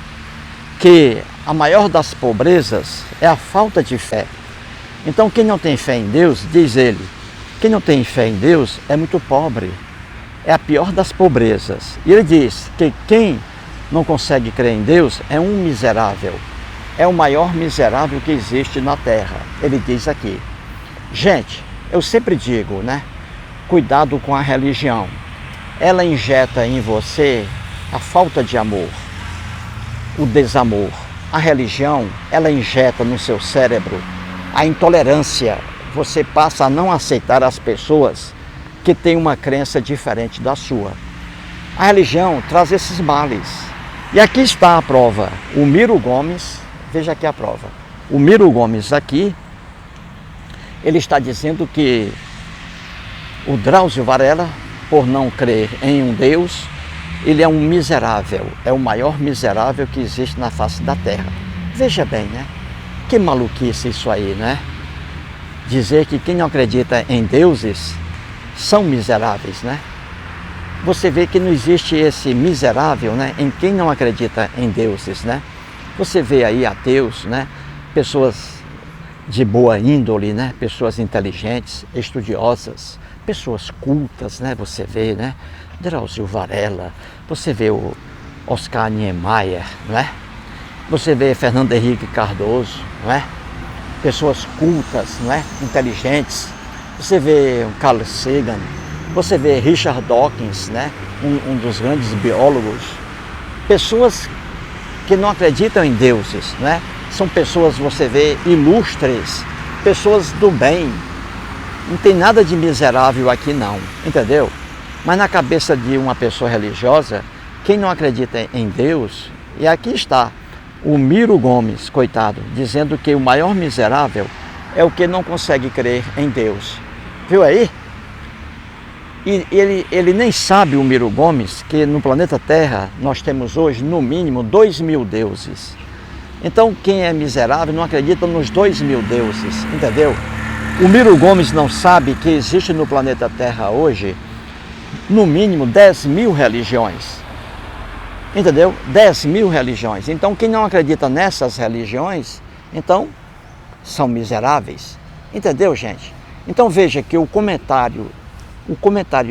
que a maior das pobrezas é a falta de fé. Então quem não tem fé em Deus, diz ele, quem não tem fé em Deus é muito pobre. É a pior das pobrezas. E ele diz que quem não consegue crer em Deus é um miserável. É o maior miserável que existe na terra. Ele diz aqui. Gente, eu sempre digo, né? Cuidado com a religião. Ela injeta em você a falta de amor, o desamor. A religião, ela injeta no seu cérebro a intolerância. Você passa a não aceitar as pessoas que têm uma crença diferente da sua. A religião traz esses males. E aqui está a prova. O Miro Gomes, veja aqui a prova. O Miro Gomes aqui, ele está dizendo que o Drauzio Varela, por não crer em um Deus, ele é um miserável, é o maior miserável que existe na face da terra. Veja bem, né? Que maluquice isso aí, né? Dizer que quem não acredita em deuses são miseráveis, né? Você vê que não existe esse miserável, né, em quem não acredita em deuses, né? Você vê aí ateus, né? Pessoas de boa índole, né? Pessoas inteligentes, estudiosas, pessoas cultas, né? Você vê, né? Drauzio Varela, você vê o Oscar Niemeyer, né? Você vê Fernando Henrique Cardoso, não é? Pessoas cultas, não é? Inteligentes. Você vê o Carl Sagan, você vê Richard Dawkins, né? Um dos grandes biólogos. Pessoas que não acreditam em deuses, né? São pessoas, você vê, ilustres, pessoas do bem. Não tem nada de miserável aqui não, entendeu? Mas na cabeça de uma pessoa religiosa, quem não acredita em Deus, e aqui está o Miro Gomes, coitado, dizendo que o maior miserável é o que não consegue crer em Deus. Viu aí? E ele nem sabe, o Miro Gomes, que no planeta Terra nós temos hoje no mínimo 2.000 deuses. Então quem é miserável não acredita nos 2.000 deuses, entendeu? O Miro Gomes não sabe que existe no planeta Terra hoje no mínimo 10.000 religiões. Entendeu? 10.000 religiões. Então quem não acredita nessas religiões, então são miseráveis. Entendeu, gente? Então veja que o comentário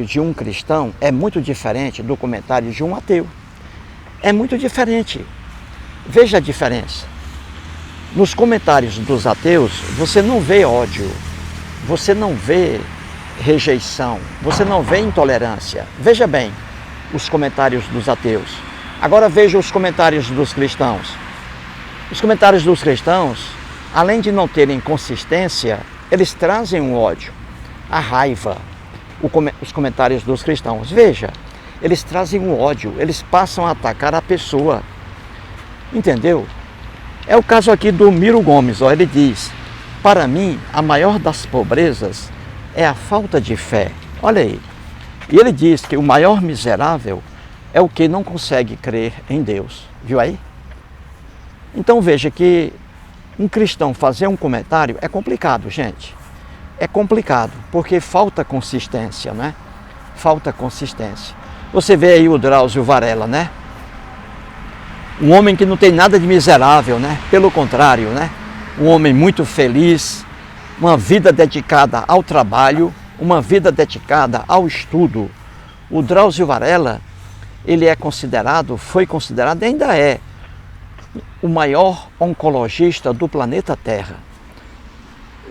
de um cristão é muito diferente do comentário de um ateu. É muito diferente. Veja a diferença. Nos comentários dos ateus, você não vê ódio, você não vê rejeição, você não vê intolerância. Veja bem os comentários dos ateus. Agora veja os comentários dos cristãos. Os comentários dos cristãos, além de não terem consistência, eles trazem o ódio, a raiva, os comentários dos cristãos. Veja, eles trazem um ódio, eles passam a atacar a pessoa. Entendeu? É o caso aqui do Miro Gomes, ó, ele diz: para mim, a maior das pobrezas é a falta de fé. Olha aí. E ele diz que o maior miserável é o que não consegue crer em Deus. Viu aí? Então veja que um cristão fazer um comentário é complicado, gente. É complicado, porque falta consistência, né? Falta consistência. Você vê aí o Drauzio Varela, né? Um homem que não tem nada de miserável, né? Pelo contrário, né? Um homem muito feliz, uma vida dedicada ao trabalho, uma vida dedicada ao estudo. O Drauzio Varela, ele é considerado, foi considerado, ainda é, o maior oncologista do planeta Terra.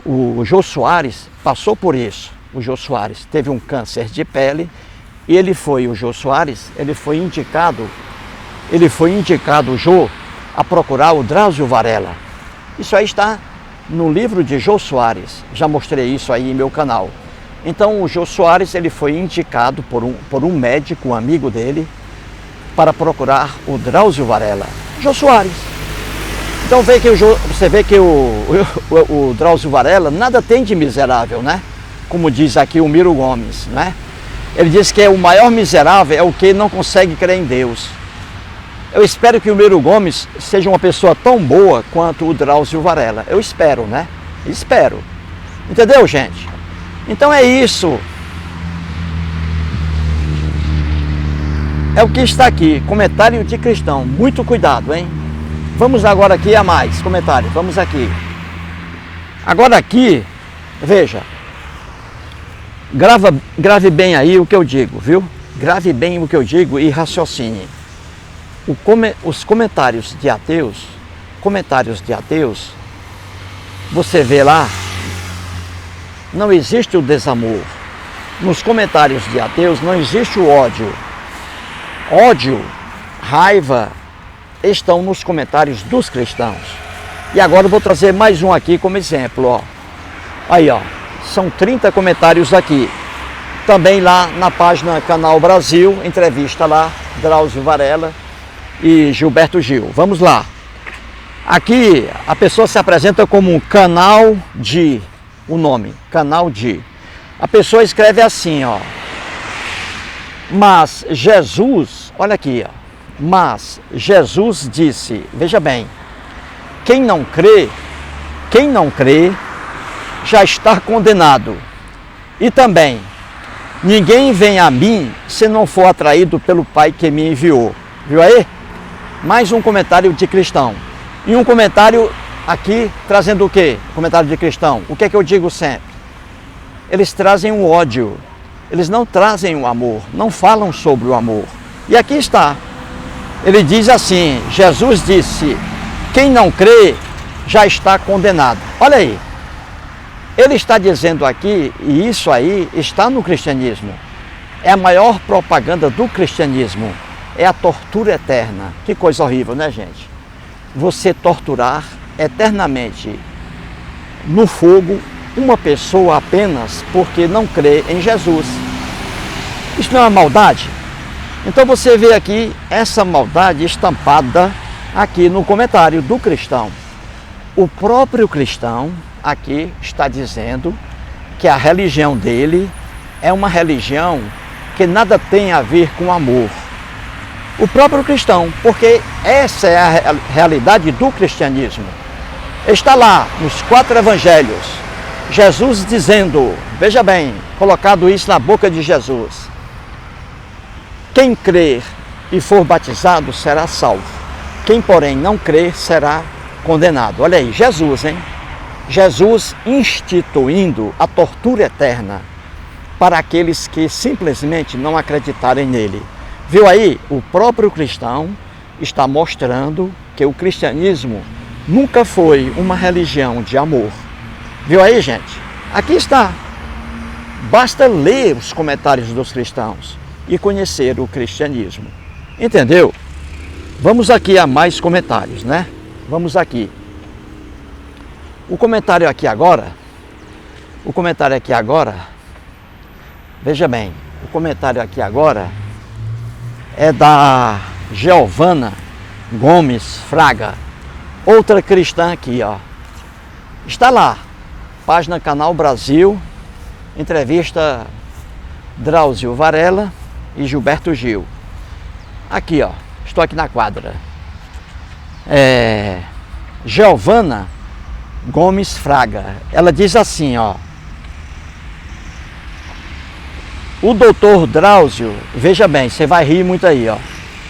O Jô Soares passou por isso. O Jô Soares teve um câncer de pele e o Jô Soares, ele foi indicado, o Jô, a procurar o Drauzio Varela. Isso aí está no livro de Jô Soares, já mostrei isso aí em meu canal. Então o Jô Soares, ele foi indicado por um médico, um amigo dele, para procurar o Drauzio Varela. Jô Soares. Então você vê que o Drauzio Varela nada tem de miserável, né? Como diz aqui o Miro Gomes, né? Ele diz que o maior miserável é o que não consegue crer em Deus. Eu espero que o Miro Gomes seja uma pessoa tão boa quanto o Drauzio Varela. Eu espero, né? Espero. Entendeu, gente? Então é isso. É o que está aqui. Comentário de cristão. Muito cuidado, hein? Vamos agora aqui a mais comentários. Vamos aqui. Agora aqui, veja. Grave bem aí o que eu digo, viu? Grave bem o que eu digo e raciocine. Os comentários de ateus, você vê lá, não existe o desamor. Nos comentários de ateus não existe o ódio. Ódio, raiva, estão nos comentários dos cristãos. E agora eu vou trazer mais um aqui como exemplo, ó. Aí, ó, são 30 comentários aqui. Também lá na página Canal Brasil, entrevista lá, Drauzio Varela e Gilberto Gil. Vamos lá. Aqui a pessoa se apresenta como um canal de, o nome, canal de. A pessoa escreve assim, ó. Mas Jesus, olha aqui, ó. Mas Jesus disse, veja bem, quem não crê, já está condenado. E também, ninguém vem a mim se não for atraído pelo Pai que me enviou. Viu aí? Mais um comentário de cristão. E um comentário aqui trazendo o quê? Comentário de cristão. O que é que eu digo sempre? Eles trazem o ódio. Eles não trazem o amor, não falam sobre o amor. E aqui está. Ele diz assim, Jesus disse, quem não crê já está condenado. Olha aí. Ele está dizendo aqui, e isso aí está no cristianismo. É a maior propaganda do cristianismo. É a tortura eterna. Que coisa horrível, né, gente? Você torturar eternamente no fogo uma pessoa apenas porque não crê em Jesus. Isso não é uma maldade? Então você vê aqui essa maldade estampada aqui no comentário do cristão. O próprio cristão aqui está dizendo que a religião dele é uma religião que nada tem a ver com amor. O próprio cristão, porque essa é a realidade do cristianismo. Está lá nos 4 evangelhos, Jesus dizendo, veja bem, colocado isso na boca de Jesus, quem crer e for batizado será salvo, quem porém não crer será condenado. Olha aí, Jesus, hein? Jesus instituindo a tortura eterna para aqueles que simplesmente não acreditarem nele. Viu aí? O próprio cristão está mostrando que o cristianismo nunca foi uma religião de amor. Viu aí, gente? Aqui está. Basta ler os comentários dos cristãos e conhecer o cristianismo. Entendeu? Vamos aqui a mais comentários, né? Vamos aqui. O comentário aqui agora Veja bem, o comentário aqui agora é da Giovana Gomes Fraga, outra cristã aqui, ó. Está lá, página Canal Brasil, entrevista Drauzio Varela e Gilberto Gil. Aqui, ó, estou aqui na quadra. Giovana Gomes Fraga, ela diz assim, ó: o doutor Drauzio, veja bem, você vai rir muito aí, ó.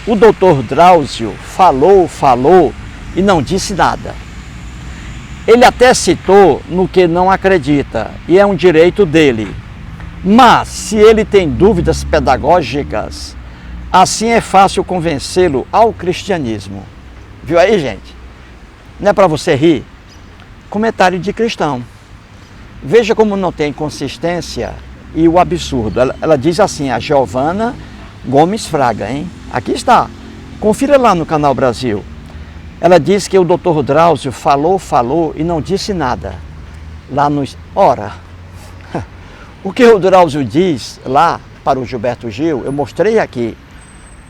O doutor Drauzio falou e não disse nada. Ele até citou no que não acredita, e é um direito dele. Mas, se ele tem dúvidas pedagógicas, assim é fácil convencê-lo ao cristianismo. Viu aí, gente? Não é para você rir? Comentário de cristão. Veja como não tem consistência e o absurdo. Ela diz assim, a Giovana Gomes Fraga, hein? Aqui está. Confira lá no Canal Brasil. Ela diz que o doutor Drauzio falou e não disse nada. Lá nos... Ora, o que o Drauzio diz lá para o Gilberto Gil, eu mostrei aqui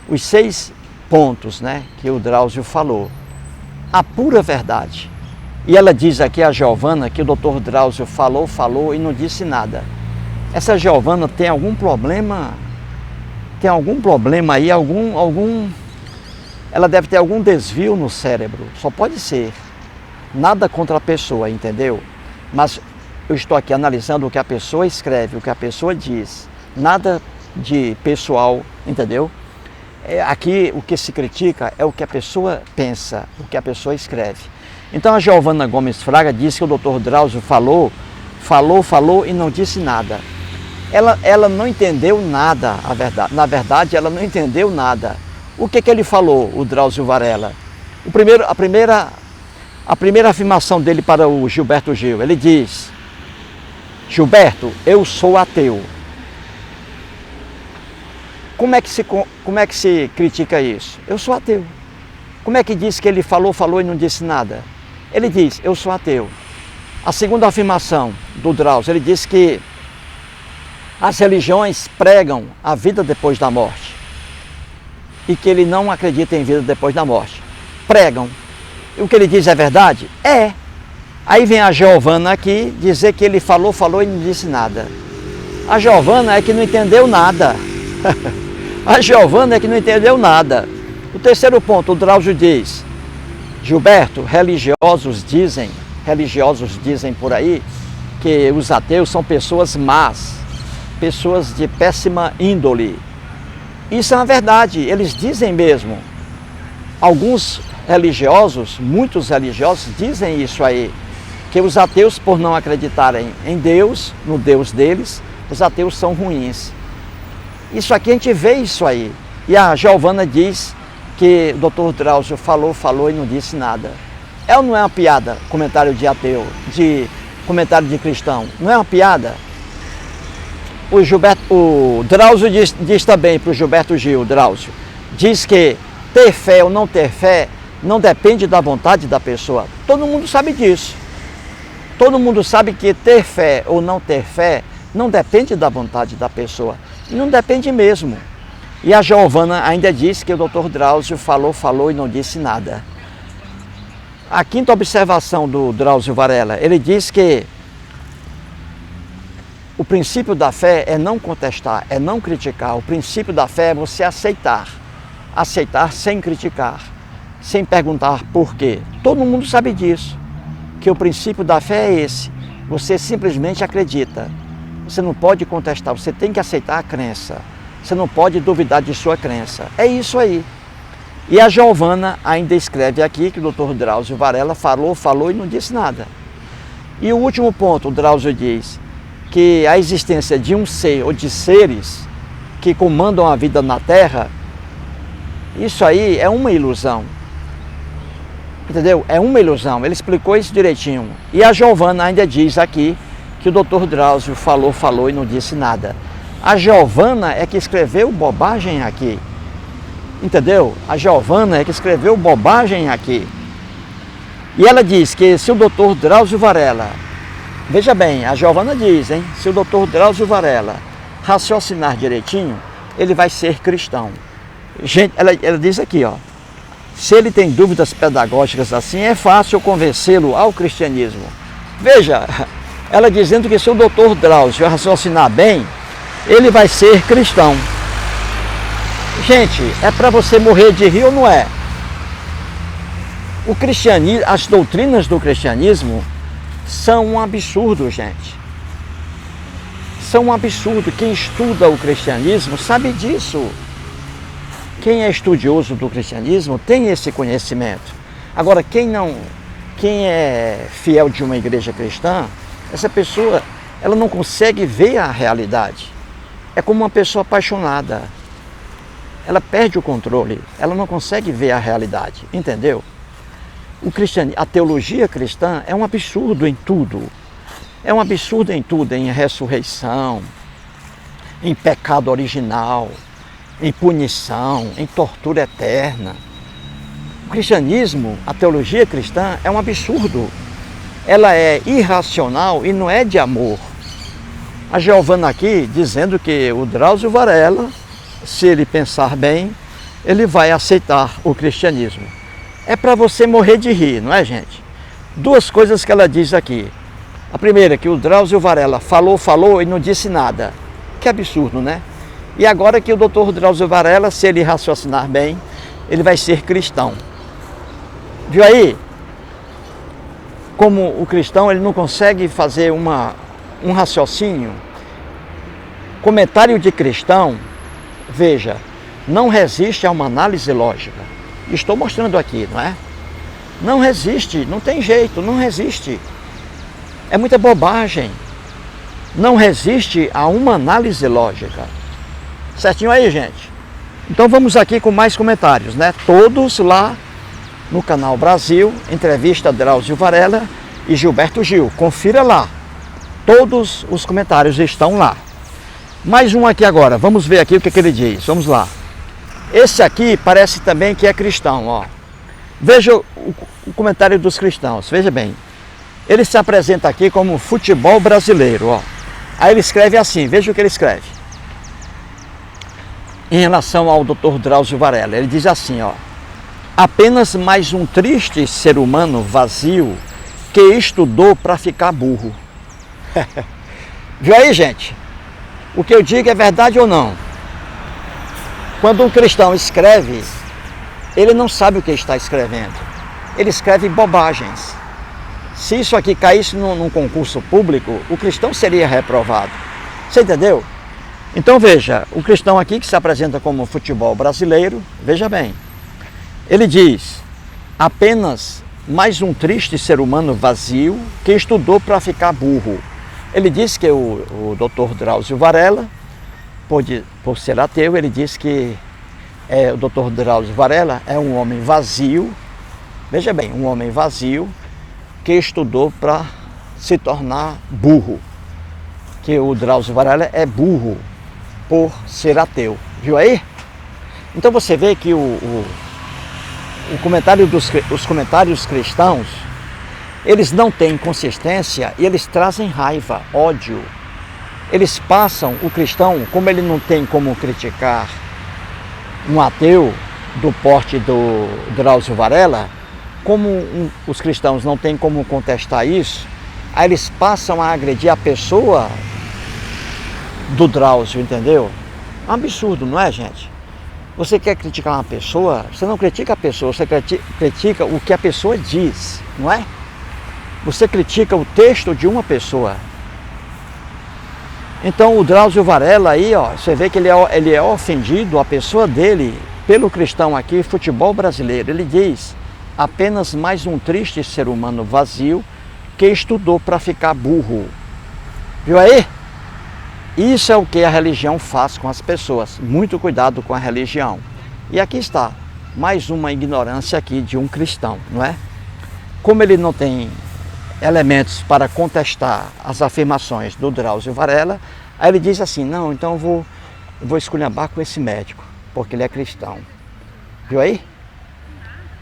os 6 pontos, né, que o Drauzio falou. A pura verdade. E ela diz aqui, a Giovana, que o doutor Drauzio falou e não disse nada. Essa Giovana tem algum problema? Tem algum problema aí? Ela deve ter algum desvio no cérebro. Só pode ser. Nada contra a pessoa, entendeu? Mas eu estou aqui analisando o que a pessoa escreve, o que a pessoa diz. Nada de pessoal, entendeu? Aqui o que se critica é o que a pessoa pensa, o que a pessoa escreve. Então a Giovana Gomes Fraga disse que o doutor Drauzio falou e não disse nada. Ela não entendeu nada, na verdade ela não entendeu nada. O que ele falou, o Drauzio Varela? A primeira afirmação dele para o Gilberto Gil, ele diz: Gilberto, eu sou ateu. Como é que se critica isso? Eu sou ateu. Como é que diz que ele falou e não disse nada? Ele diz, eu sou ateu. A segunda afirmação do Drauzio, ele diz que as religiões pregam a vida depois da morte e que ele não acredita em vida depois da morte. Pregam. E o que ele diz é verdade? É. Aí vem a Giovana aqui dizer que ele falou e não disse nada. A Giovana é que não entendeu nada. A Giovana é que não entendeu nada. O terceiro ponto, o Drauzio diz: Gilberto, religiosos dizem por aí que os ateus são pessoas más, pessoas de péssima índole. Isso é uma verdade, eles dizem mesmo. Alguns religiosos, muitos religiosos dizem isso aí, que os ateus, por não acreditarem em Deus, no Deus deles, os ateus são ruins. Isso aqui a gente vê isso aí. E a Giovana diz que o doutor Drauzio falou e não disse nada. É ou não é uma piada, comentário de ateu, comentário de cristão? Não é uma piada? O Drauzio diz também para o Gilberto Gil, Drauzio, diz que ter fé ou não ter fé não depende da vontade da pessoa. Todo mundo sabe disso. Todo mundo sabe que ter fé ou não ter fé não depende da vontade da pessoa. E não depende mesmo. E a Giovana ainda disse que o doutor Drauzio falou e não disse nada. A quinta observação do Drauzio Varela, ele diz que o princípio da fé é não contestar, é não criticar. O princípio da fé é você aceitar. Aceitar sem criticar, sem perguntar por quê. Todo mundo sabe disso, que o princípio da fé é esse. Você simplesmente acredita. Você não pode contestar, você tem que aceitar a crença. Você não pode duvidar de sua crença. É isso aí. E a Giovana ainda escreve aqui que o doutor Drauzio Varela falou e não disse nada. E o último ponto, o Drauzio diz que a existência de um ser ou de seres que comandam a vida na Terra, isso aí é uma ilusão. Entendeu? É uma ilusão. Ele explicou isso direitinho. E a Giovana ainda diz aqui que o doutor Drauzio falou e não disse nada. A Giovana é que escreveu bobagem aqui. Entendeu? A Giovana é que escreveu bobagem aqui. E ela diz que se o doutor Drauzio Varela, veja bem, a Giovana diz, hein? Se o doutor Drauzio Varela raciocinar direitinho, ele vai ser cristão. Gente, ela diz aqui, ó, se ele tem dúvidas pedagógicas assim, é fácil convencê-lo ao cristianismo. Veja, ela dizendo que se o doutor Drauzio raciocinar bem, ele vai ser cristão. Gente, é para você morrer de rir ou não é? O cristianismo, as doutrinas do cristianismo são um absurdo, gente. São um absurdo. Quem estuda o cristianismo sabe disso. Quem é estudioso do cristianismo tem esse conhecimento. Agora, quem é fiel de uma igreja cristã, essa pessoa, ela não consegue ver a realidade. É como uma pessoa apaixonada. Ela perde o controle, ela não consegue ver a realidade, entendeu? A teologia cristã é um absurdo em tudo. É um absurdo em tudo, em ressurreição, em pecado original, em punição, em tortura eterna. O cristianismo, a teologia cristã é um absurdo. Ela é irracional e não é de amor. A Giovana aqui dizendo que o Drauzio Varela, se ele pensar bem, ele vai aceitar o cristianismo. É para você morrer de rir, não é, gente? Duas coisas que ela diz aqui. A primeira, que o Drauzio Varela falou e não disse nada. Que absurdo, né? E agora que o doutor Drauzio Varela, se ele raciocinar bem, ele vai ser cristão. Viu aí? Como o cristão, ele não consegue fazer um raciocínio. Comentário de cristão, veja, não resiste a uma análise lógica. Estou mostrando aqui, não é? Não resiste, não tem jeito, não resiste. É muita bobagem. Não resiste a uma análise lógica. Certinho aí, gente? Então vamos aqui com mais comentários, né? Todos lá no canal Brasil, entrevista Drauzio Varela e Gilberto Gil. Confira lá. Todos os comentários estão lá. Mais um aqui agora, vamos ver aqui o que ele diz, vamos lá. Esse aqui parece também que é cristão, ó. Veja o comentário dos cristãos, veja bem. Ele se apresenta aqui como futebol brasileiro, ó. Aí ele escreve assim, veja o que ele escreve. Em relação ao Dr. Drauzio Varela, ele diz assim, ó. Apenas mais um triste ser humano vazio que estudou para ficar burro. Viu aí, gente? O que eu digo é verdade ou não? Quando um cristão escreve, ele não sabe o que está escrevendo. Ele escreve bobagens. Se isso aqui caísse num concurso público, o cristão seria reprovado. Você entendeu? Então veja, o cristão aqui que se apresenta como futebol brasileiro, veja bem. Ele diz, apenas mais um triste ser humano vazio que estudou para ficar burro. Ele diz que o Dr. Drauzio Varela, por ser ateu, ele diz que o Dr. Drauzio Varela é um homem vazio, veja bem, um homem vazio que estudou para se tornar burro. Que o Drauzio Varela é burro por ser ateu. Viu aí? Então você vê que os comentários cristãos, eles não têm consistência e eles trazem raiva, ódio. Eles passam, o cristão, como ele não tem como criticar um ateu do porte do Drauzio Varela, como os cristãos não têm como contestar isso, aí eles passam a agredir a pessoa do Drauzio, entendeu? É um absurdo, não é, gente? Você quer criticar uma pessoa, você não critica a pessoa, você critica o que a pessoa diz, não é? Você critica o texto de uma pessoa. Então o Drauzio Varela aí, ó, você vê que ele é ofendido, a pessoa dele, pelo cristão aqui, futebol brasileiro. Ele diz, apenas mais um triste ser humano vazio que estudou para ficar burro. Viu aí? Isso é o que a religião faz com as pessoas. Muito cuidado com a religião. E aqui está, mais uma ignorância aqui de um cristão, não é? Como ele não tem elementos para contestar as afirmações do Drauzio Varela, aí ele diz assim, não, então eu vou esculhambar com esse médico, porque ele é cristão. Viu aí?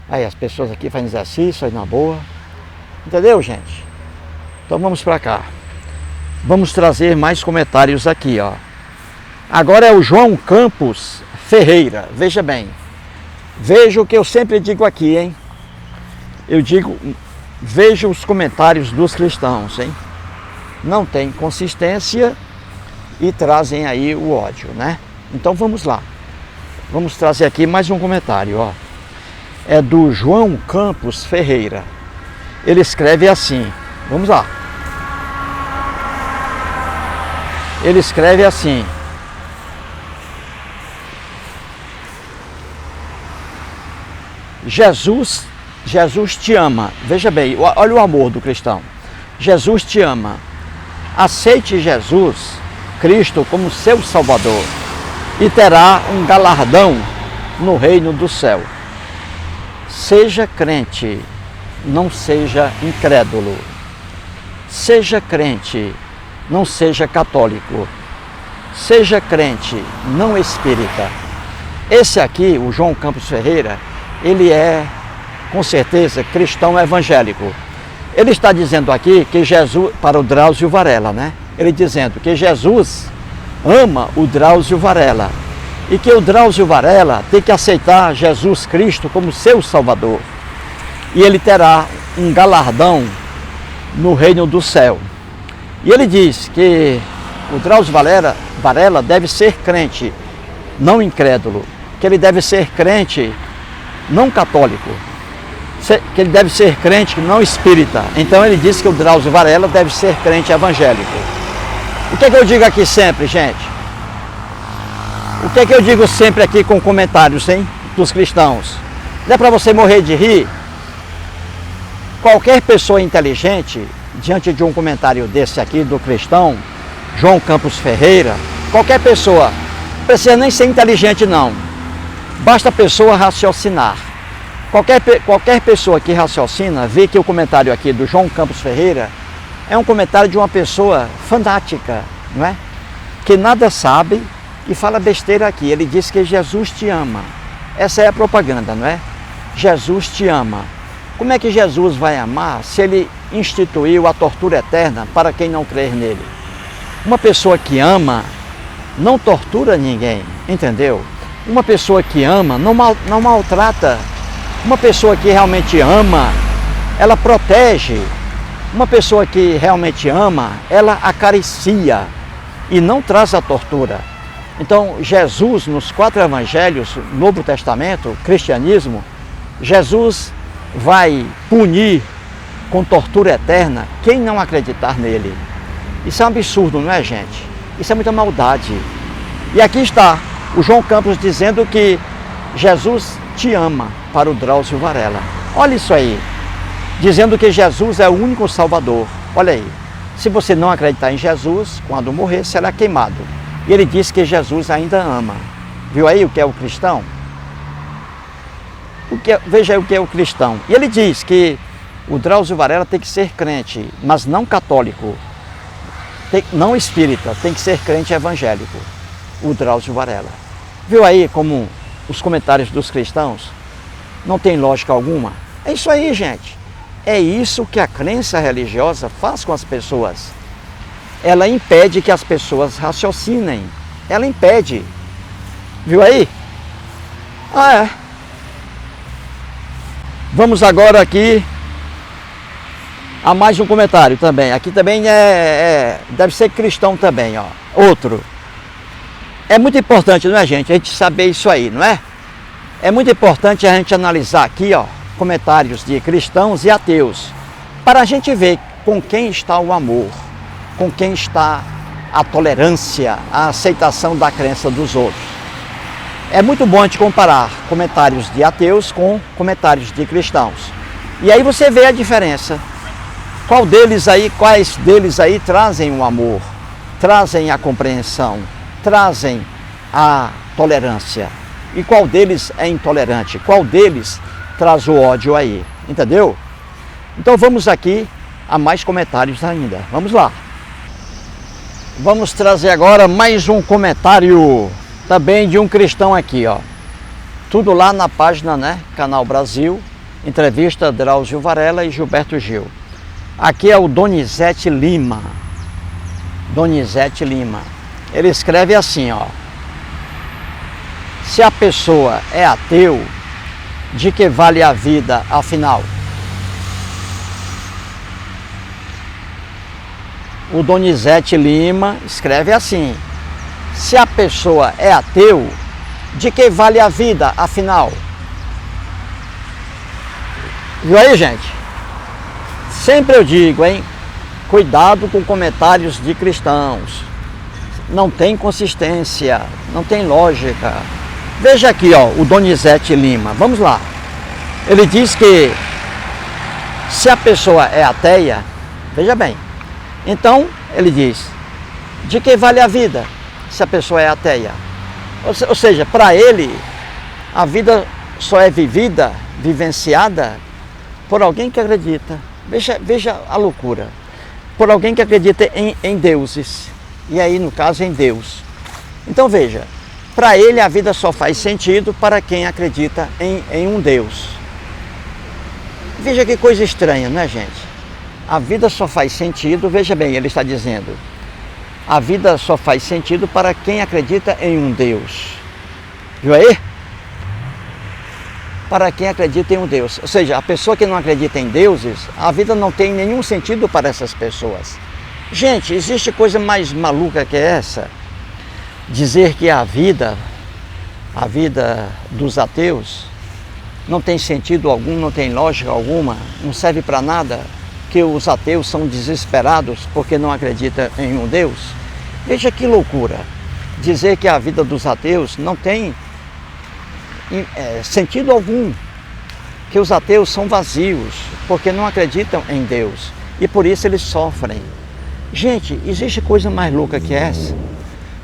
Aí as pessoas aqui fazem exercício, aí na boa. Entendeu, gente? Então vamos para cá. Vamos trazer mais comentários aqui, ó. Agora é o João Campos Ferreira. Veja bem. Veja o que eu sempre digo aqui, hein? Eu digo, veja os comentários dos cristãos, hein? Não tem consistência e trazem aí o ódio, né? Então vamos lá. Vamos trazer aqui mais um comentário, ó. É do João Campos Ferreira. Ele escreve assim. Vamos lá. Ele escreve assim: Jesus te ama. Veja bem, olha o amor do cristão. Jesus te ama. Aceite Jesus Cristo como seu Salvador e terá um galardão no reino do céu. Seja crente, não seja incrédulo. Seja crente, não seja católico. Seja crente, não espírita. Esse aqui, o João Campos Ferreira, ele é, com certeza, cristão evangélico. Ele está dizendo aqui que Jesus, para o Drauzio Varela, né? Ele dizendo que Jesus ama o Drauzio Varela e que o Drauzio Varela tem que aceitar Jesus Cristo como seu Salvador. E ele terá um galardão no reino do céu. E ele diz que o Drauzio Varela deve ser crente, não incrédulo, que ele deve ser crente, não católico, que ele deve ser crente, não espírita. Então ele diz que o Drauzio Varela deve ser crente evangélico. O que é que eu digo aqui sempre, gente? O que é que eu digo sempre aqui com comentários, hein, dos cristãos? Não é para você morrer de rir? Qualquer pessoa inteligente, diante de um comentário desse aqui do cristão, João Campos Ferreira, qualquer pessoa, não precisa nem ser inteligente não, basta a pessoa raciocinar. Qualquer pessoa que raciocina vê que o comentário aqui do João Campos Ferreira é um comentário de uma pessoa fanática, não é? Que nada sabe e fala besteira aqui. Ele diz que Jesus te ama. Essa é a propaganda, não é? Jesus te ama. Como é que Jesus vai amar se ele instituiu a tortura eterna para quem não crer nele? Uma pessoa que ama não tortura ninguém, entendeu? Uma pessoa que ama não maltrata. Uma pessoa que realmente ama, ela protege. Uma pessoa que realmente ama, ela acaricia e não traz a tortura. Então, Jesus, nos 4 evangelhos, Novo Testamento, cristianismo, Jesus vai punir com tortura eterna quem não acreditar nele. Isso é um absurdo, não é, gente? Isso é muita maldade. E aqui está o João Campos dizendo que Jesus te ama, para o Drauzio Varela. Olha isso aí, dizendo que Jesus é o único Salvador. Olha aí, se você não acreditar em Jesus, quando morrer será queimado. E ele diz que Jesus ainda ama. Viu aí o que é o cristão? Veja aí o que é o cristão. E ele diz que o Drauzio Varela tem que ser crente, mas não católico, não espírita, tem que ser crente evangélico. O Drauzio Varela. Viu aí como os comentários dos cristãos não tem lógica alguma? É isso aí, gente. É isso que a crença religiosa faz com as pessoas. Ela impede que as pessoas raciocinem. Ela impede. Viu aí? Ah, é. Vamos agora aqui a mais um comentário também. Aqui também deve ser cristão também, ó. Outro. É muito importante, não é, gente? A gente saber isso aí, não é? É muito importante a gente analisar aqui, ó, comentários de cristãos e ateus, para a gente ver com quem está o amor, com quem está a tolerância, a aceitação da crença dos outros. É muito bom a gente comparar comentários de ateus com comentários de cristãos. E aí você vê a diferença. Quais deles aí trazem o amor, trazem a compreensão, trazem a tolerância. E qual deles é intolerante? Qual deles traz o ódio aí? Entendeu? Então vamos aqui a mais comentários ainda. Vamos lá. Vamos trazer agora mais um comentário também de um cristão aqui, ó. Tudo lá na página, né? Canal Brasil, entrevista Drauzio Varela e Gilberto Gil. Aqui é o Donizete Lima. Donizete Lima. Ele escreve assim, ó. Se a pessoa é ateu, de que vale a vida, afinal? O Donizete Lima escreve assim: se a pessoa é ateu, de que vale a vida, afinal? Viu aí, gente? Sempre eu digo, hein? Cuidado com comentários de cristãos. Não tem consistência, não tem lógica. Veja aqui, ó, o Donizete Lima. Vamos lá. Ele diz que se a pessoa é ateia, veja bem. Então, ele diz, de que vale a vida se a pessoa é ateia? Ou seja, para ele, a vida só é vivida, vivenciada por alguém que acredita. Veja a loucura. Por alguém que acredita em deuses. E aí, no caso, em Deus. Então, veja, para ele a vida só faz sentido para quem acredita em um Deus. Veja que coisa estranha, não é, gente? A vida só faz sentido, veja bem, ele está dizendo, a vida só faz sentido para quem acredita em um Deus. Viu aí? Para quem acredita em um Deus. Ou seja, a pessoa que não acredita em deuses, a vida não tem nenhum sentido para essas pessoas. Gente, existe coisa mais maluca que essa? Dizer que a vida dos ateus não tem sentido algum, não tem lógica alguma, não serve para nada, que os ateus são desesperados porque não acreditam em um Deus. Veja que loucura, dizer que a vida dos ateus não tem sentido algum, que os ateus são vazios porque não acreditam em Deus e por isso eles sofrem. Gente, existe coisa mais louca que essa?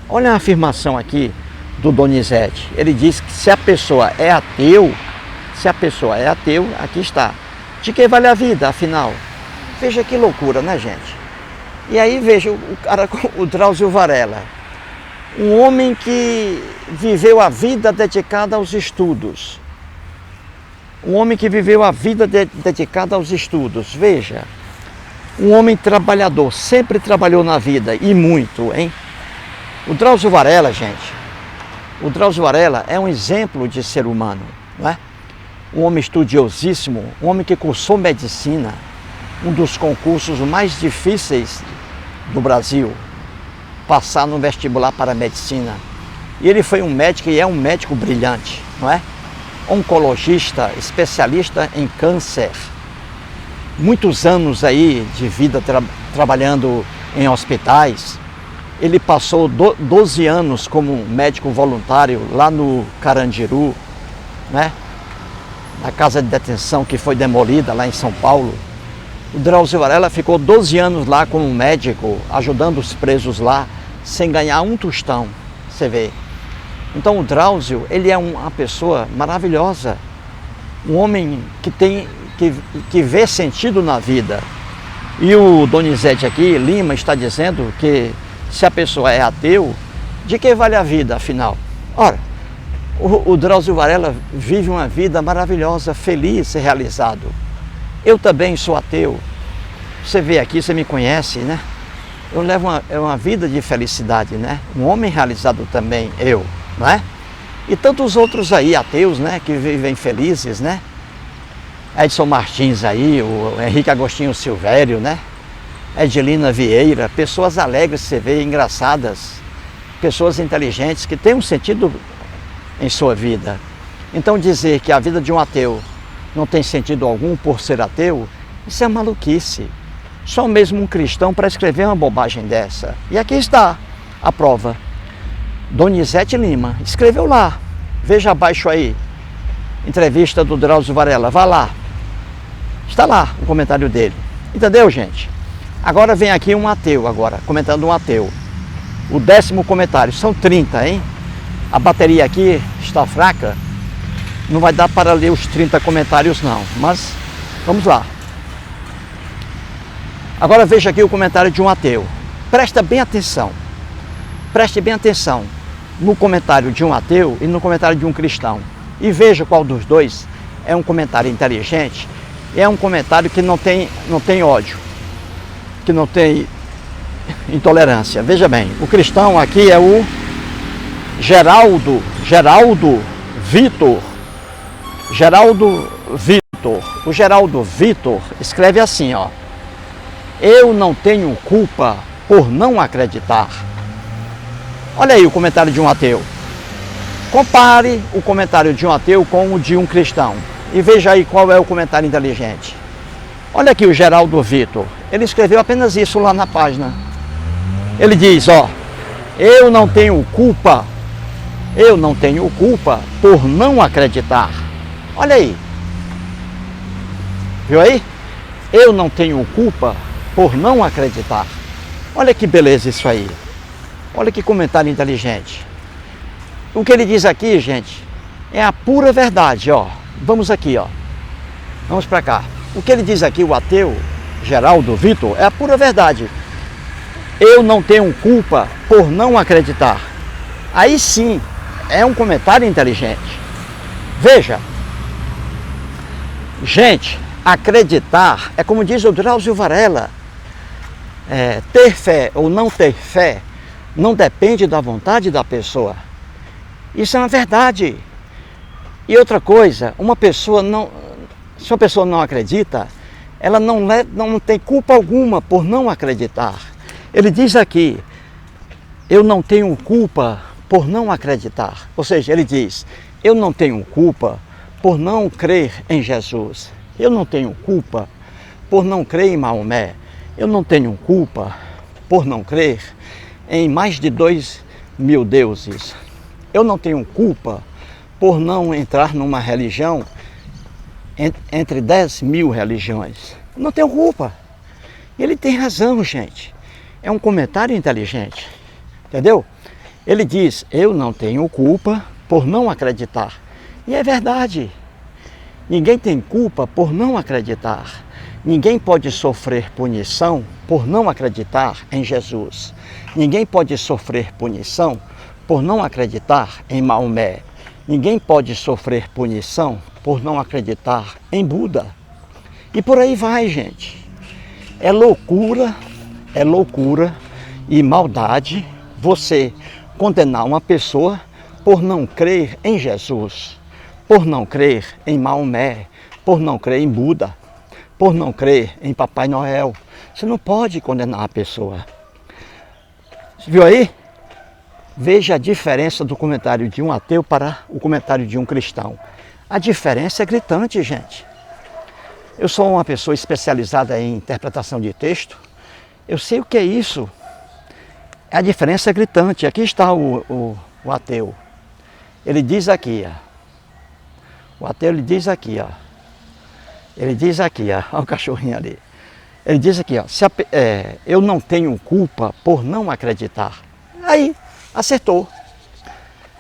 Olha a afirmação aqui do Donizete. Ele diz que se a pessoa é ateu, aqui está. De que vale a vida, afinal? Veja que loucura, né, gente? E aí veja o cara, o Drauzio Varela, um homem que viveu a vida dedicada aos estudos. Um homem que viveu a vida dedicada aos estudos. Veja, um homem trabalhador, sempre trabalhou na vida e muito, hein? O Drauzio Varela, gente, o Drauzio Varela é um exemplo de ser humano, não é? Um homem estudiosíssimo, um homem que cursou medicina, um dos concursos mais difíceis do Brasil, passar no vestibular para a medicina. E ele foi um médico e é um médico brilhante, não é? Oncologista, especialista em câncer. Muitos anos aí de vida trabalhando em hospitais. Ele passou 12 anos como médico voluntário lá no Carandiru, né? Na casa de detenção que foi demolida lá em São Paulo. O Drauzio Varela ficou 12 anos lá como médico, ajudando os presos lá, sem ganhar um tostão, você vê. Então o Drauzio, ele é uma pessoa maravilhosa, um homem que vê sentido na vida. E o Donizete aqui, Lima, está dizendo que se a pessoa é ateu, de que vale a vida, afinal? Ora, o Drauzio Varela vive uma vida maravilhosa, feliz e realizado. Eu também sou ateu. Você vê aqui, você me conhece, né? Eu levo uma vida de felicidade, né? Um homem realizado também, eu, não é? E tantos outros aí, ateus, né? Que vivem felizes, né? Edson Martins aí, o Henrique Agostinho Silvério, né? Edilina Vieira, pessoas alegres, você vê, engraçadas, pessoas inteligentes que têm um sentido em sua vida. Então dizer que a vida de um ateu não tem sentido algum por ser ateu, isso é maluquice. Só mesmo um cristão para escrever uma bobagem dessa. E aqui está a prova. Donizete Lima escreveu lá. Veja abaixo aí. Entrevista do Drauzio Varela. Vá lá. Está lá o comentário dele. Entendeu, gente? Agora vem aqui um ateu, comentando um ateu. O 10º comentário. São 30, hein? A bateria aqui está fraca. Não vai dar para ler os 30 comentários não, mas vamos lá. Agora veja aqui o comentário de um ateu. Presta bem atenção. Preste bem atenção no comentário de um ateu e no comentário de um cristão. E veja qual dos dois é um comentário inteligente e é um comentário que não tem ódio, que não tem intolerância. Veja bem, o cristão aqui é o Geraldo Vitor. O Geraldo Vitor escreve assim, ó: eu não tenho culpa por não acreditar. Olha aí o comentário de um ateu. Compare o comentário de um ateu com o de um cristão e veja aí qual é o comentário inteligente. Olha aqui o Geraldo Vitor, ele escreveu apenas isso lá na página. Ele diz, ó: eu não tenho culpa por não acreditar. Olha aí. Viu aí? Eu não tenho culpa por não acreditar. Olha que beleza isso aí. Olha que comentário inteligente. O que ele diz aqui, gente, é a pura verdade, ó. Vamos aqui, ó. Vamos para cá. O que ele diz aqui, o ateu Geraldo Vitor, é a pura verdade. Eu não tenho culpa por não acreditar. Aí sim, é um comentário inteligente. Veja. Gente, acreditar é como diz o Drauzio Varela. Ter fé ou não ter fé não depende da vontade da pessoa. Isso é uma verdade. E outra coisa, se uma pessoa não acredita, ela não tem culpa alguma por não acreditar. Ele diz aqui, eu não tenho culpa por não acreditar. Ou seja, ele diz, eu não tenho culpa por não crer em Jesus. Eu não tenho culpa por não crer em Maomé. Eu não tenho culpa por não crer em mais de 2.000 deuses. Eu não tenho culpa por não entrar numa religião entre 10.000 religiões. Não tenho culpa. Ele tem razão, gente. É um comentário inteligente. Entendeu? Ele diz, eu não tenho culpa por não acreditar. E é verdade. Ninguém tem culpa por não acreditar. Ninguém pode sofrer punição por não acreditar em Jesus. Ninguém pode sofrer punição por não acreditar em Maomé. Ninguém pode sofrer punição por não acreditar em Buda. E por aí vai, gente. É loucura e maldade você condenar uma pessoa por não crer em Jesus, por não crer em Maomé, por não crer em Buda, por não crer em Papai Noel. Você não pode condenar a pessoa. Viu aí? Veja a diferença do comentário de um ateu para o comentário de um cristão. A diferença é gritante, gente. Eu sou uma pessoa especializada em interpretação de texto. Eu sei o que é isso. A diferença é gritante. Aqui está o ateu. Ele diz aqui, ó. O ateu ele diz aqui, ó. Ele diz aqui, ó. Olha o cachorrinho ali. Ele diz aqui, ó. Eu não tenho culpa por não acreditar. Aí, acertou.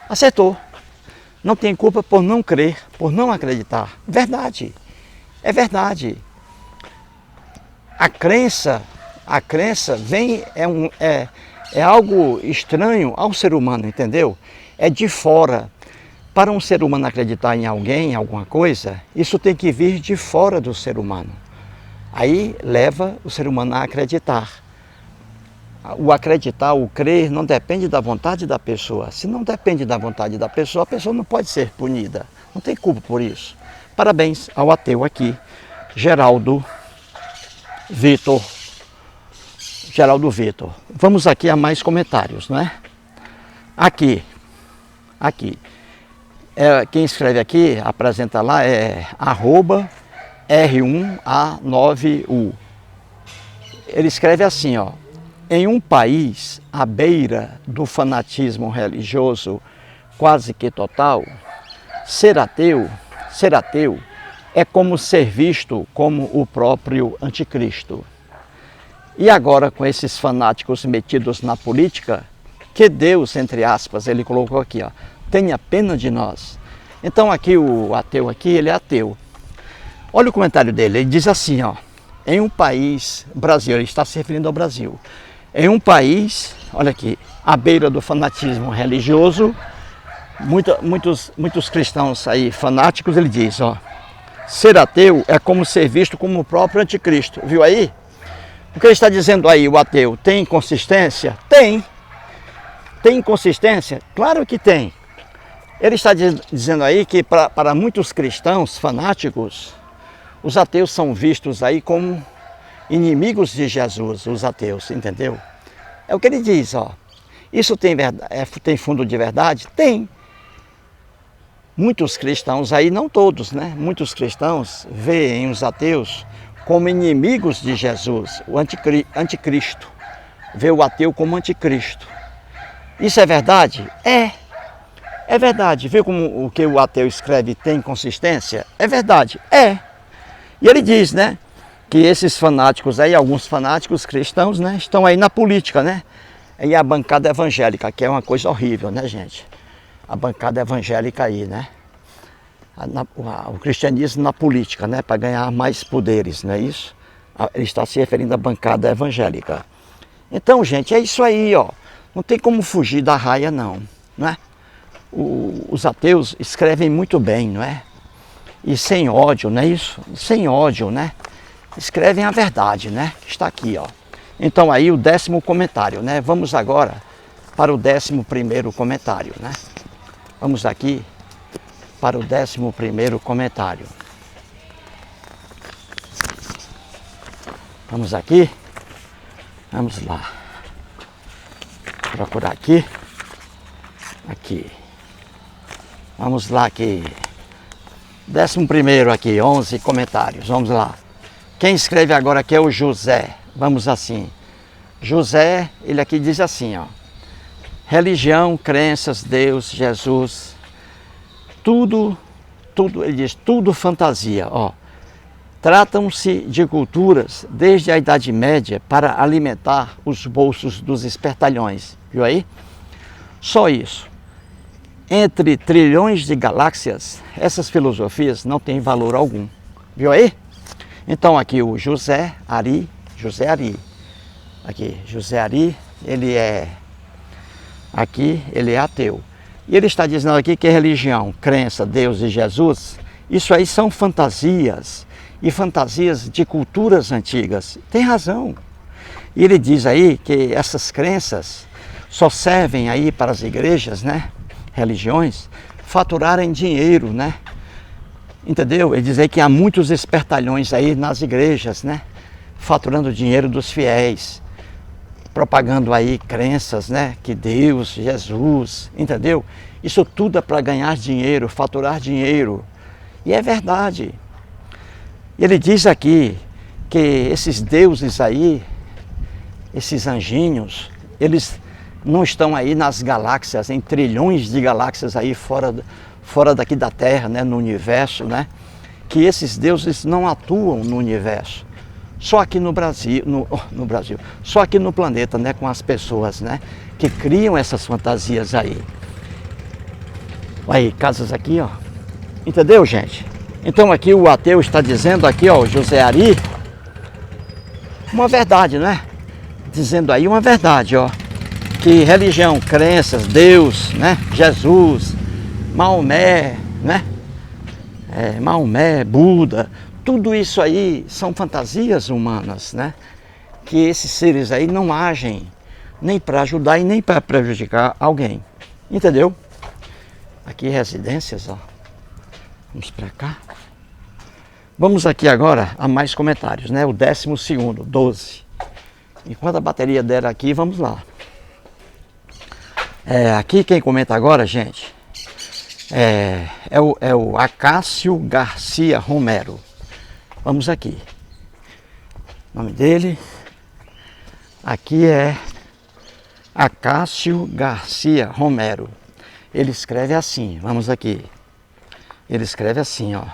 Acertou. Não tem culpa por não crer, por não acreditar. Verdade. É verdade. A crença vem, é algo estranho ao ser humano, entendeu? É de fora. Para um ser humano acreditar em alguém, em alguma coisa, isso tem que vir de fora do ser humano. Aí leva o ser humano a acreditar. O acreditar, o crer, não depende da vontade da pessoa. Se não depende da vontade da pessoa, a pessoa não pode ser punida. Não tem culpa por isso. Parabéns ao ateu aqui, Geraldo Vitor. Geraldo Vitor. Vamos aqui a mais comentários, não é? Aqui. Quem escreve aqui, apresenta lá, é @R1A9U. Ele escreve assim, ó. Em um país à beira do fanatismo religioso quase que total, ser ateu é como ser visto como o próprio anticristo. E agora com esses fanáticos metidos na política, que Deus, entre aspas, ele colocou aqui, ó, tenha pena de nós. Então aqui o ateu aqui, ele é ateu. Olha o comentário dele, ele diz assim, ó, em um país, Brasil, ele está se referindo ao Brasil, em um país, olha aqui, à beira do fanatismo religioso, muitos cristãos aí fanáticos, ele diz, ó, ser ateu é como ser visto como o próprio anticristo, viu aí? O que ele está dizendo aí, o ateu, tem inconsistência? Tem. Tem inconsistência? Claro que tem. Ele está dizendo aí que para muitos cristãos fanáticos, os ateus são vistos aí como inimigos de Jesus, os ateus, entendeu? É o que ele diz, ó. Isso tem, tem fundo de verdade? Tem. Muitos cristãos aí, não todos, né? Muitos cristãos veem os ateus como inimigos de Jesus, o anticristo. Vê o ateu como anticristo. Isso é verdade? É verdade. Vê como o que o ateu escreve tem consistência? É verdade. É. E ele diz, né? Que esses fanáticos aí, alguns fanáticos cristãos, né? Estão aí na política, né? E a bancada evangélica, que é uma coisa horrível, né, gente? A bancada evangélica aí, né? O cristianismo na política, né? Para ganhar mais poderes, não é isso? Ele está se referindo à bancada evangélica. Então, gente, é isso aí, ó. Não tem como fugir da raia, não é? Os ateus escrevem muito bem, não é? E sem ódio, não é isso? Sem ódio, né? Escrevem a verdade, né? Está aqui, ó. Então aí o 10º comentário, né? Vamos agora para o 11º comentário, né? Vamos aqui para o 11º comentário. Vamos aqui. Vamos lá. Procurar aqui. Aqui. Vamos lá aqui. 11º aqui, 11 comentários. Vamos lá. Quem escreve agora aqui é o José. Vamos assim. José, ele aqui diz assim, ó. Religião, crenças, Deus, Jesus, tudo, ele diz, tudo fantasia, ó. Tratam-se de culturas desde a Idade Média para alimentar os bolsos dos espertalhões. Viu aí? Só isso. Entre trilhões de galáxias, essas filosofias não têm valor algum. Viu aí? Então aqui o José Ari, aqui, José Ari, ele é ateu. E ele está dizendo aqui que religião, crença, Deus e Jesus, isso aí são fantasias, e fantasias de culturas antigas. Tem razão. E ele diz aí que essas crenças só servem aí para as igrejas, né, religiões, faturarem dinheiro, né? Entendeu? Ele diz aí que há muitos espertalhões aí nas igrejas, né? Faturando dinheiro dos fiéis, propagando aí crenças, né? Que Deus, Jesus, entendeu? Isso tudo é para ganhar dinheiro, faturar dinheiro. E é verdade. Ele diz aqui que esses deuses aí, esses anjinhos, eles não estão aí nas galáxias, em trilhões de galáxias aí fora daqui da Terra, né, no universo, né? Que esses deuses não atuam no universo. Só aqui no Brasil, no Brasil, só aqui no planeta, né, com as pessoas, né, que criam essas fantasias aí. Aí, casas aqui, ó. Entendeu, gente? Então aqui o ateu está dizendo aqui, ó, o José Ari, uma verdade, né? Dizendo aí uma verdade, ó. Que religião, crenças, Deus, né? Jesus, Maomé, né? Maomé, Buda, tudo isso aí são fantasias humanas, né? Que esses seres aí não agem nem para ajudar e nem para prejudicar alguém. Entendeu? Aqui residências, ó. Vamos para cá. Vamos aqui agora a mais comentários, né? O 12º, 12. Enquanto a bateria der aqui, vamos lá. Aqui quem comenta agora, gente, é o Acácio Garcia Romero. Vamos aqui. O nome dele aqui é Acácio Garcia Romero. Ele escreve assim, vamos aqui. Ele escreve assim, ó.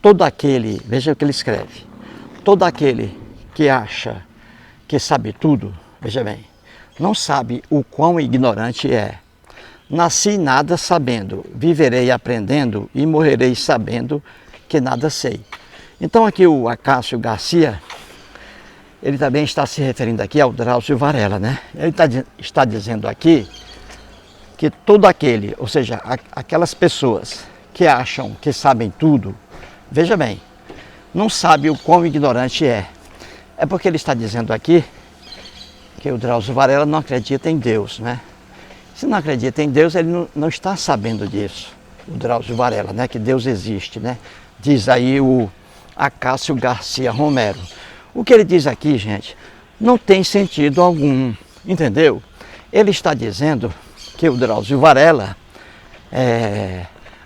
Todo aquele, veja o que ele escreve. Todo aquele que acha que sabe tudo, veja bem, não sabe o quão ignorante é. Nasci nada sabendo, viverei aprendendo e morrerei sabendo que nada sei. Então aqui o Acácio Garcia, ele também está se referindo aqui ao Drauzio Varela, né? Ele está dizendo aqui que todo aquele, ou seja, aquelas pessoas que acham que sabem tudo, veja bem, não sabe o quão ignorante é. É porque ele está dizendo aqui que o Drauzio Varela não acredita em Deus, né? Se não acredita em Deus, ele não está sabendo disso, o Drauzio Varela, né? Que Deus existe, né? Diz aí o Acácio Garcia Romero. O que ele diz aqui, gente, não tem sentido algum, entendeu? Ele está dizendo que o Drauzio Varela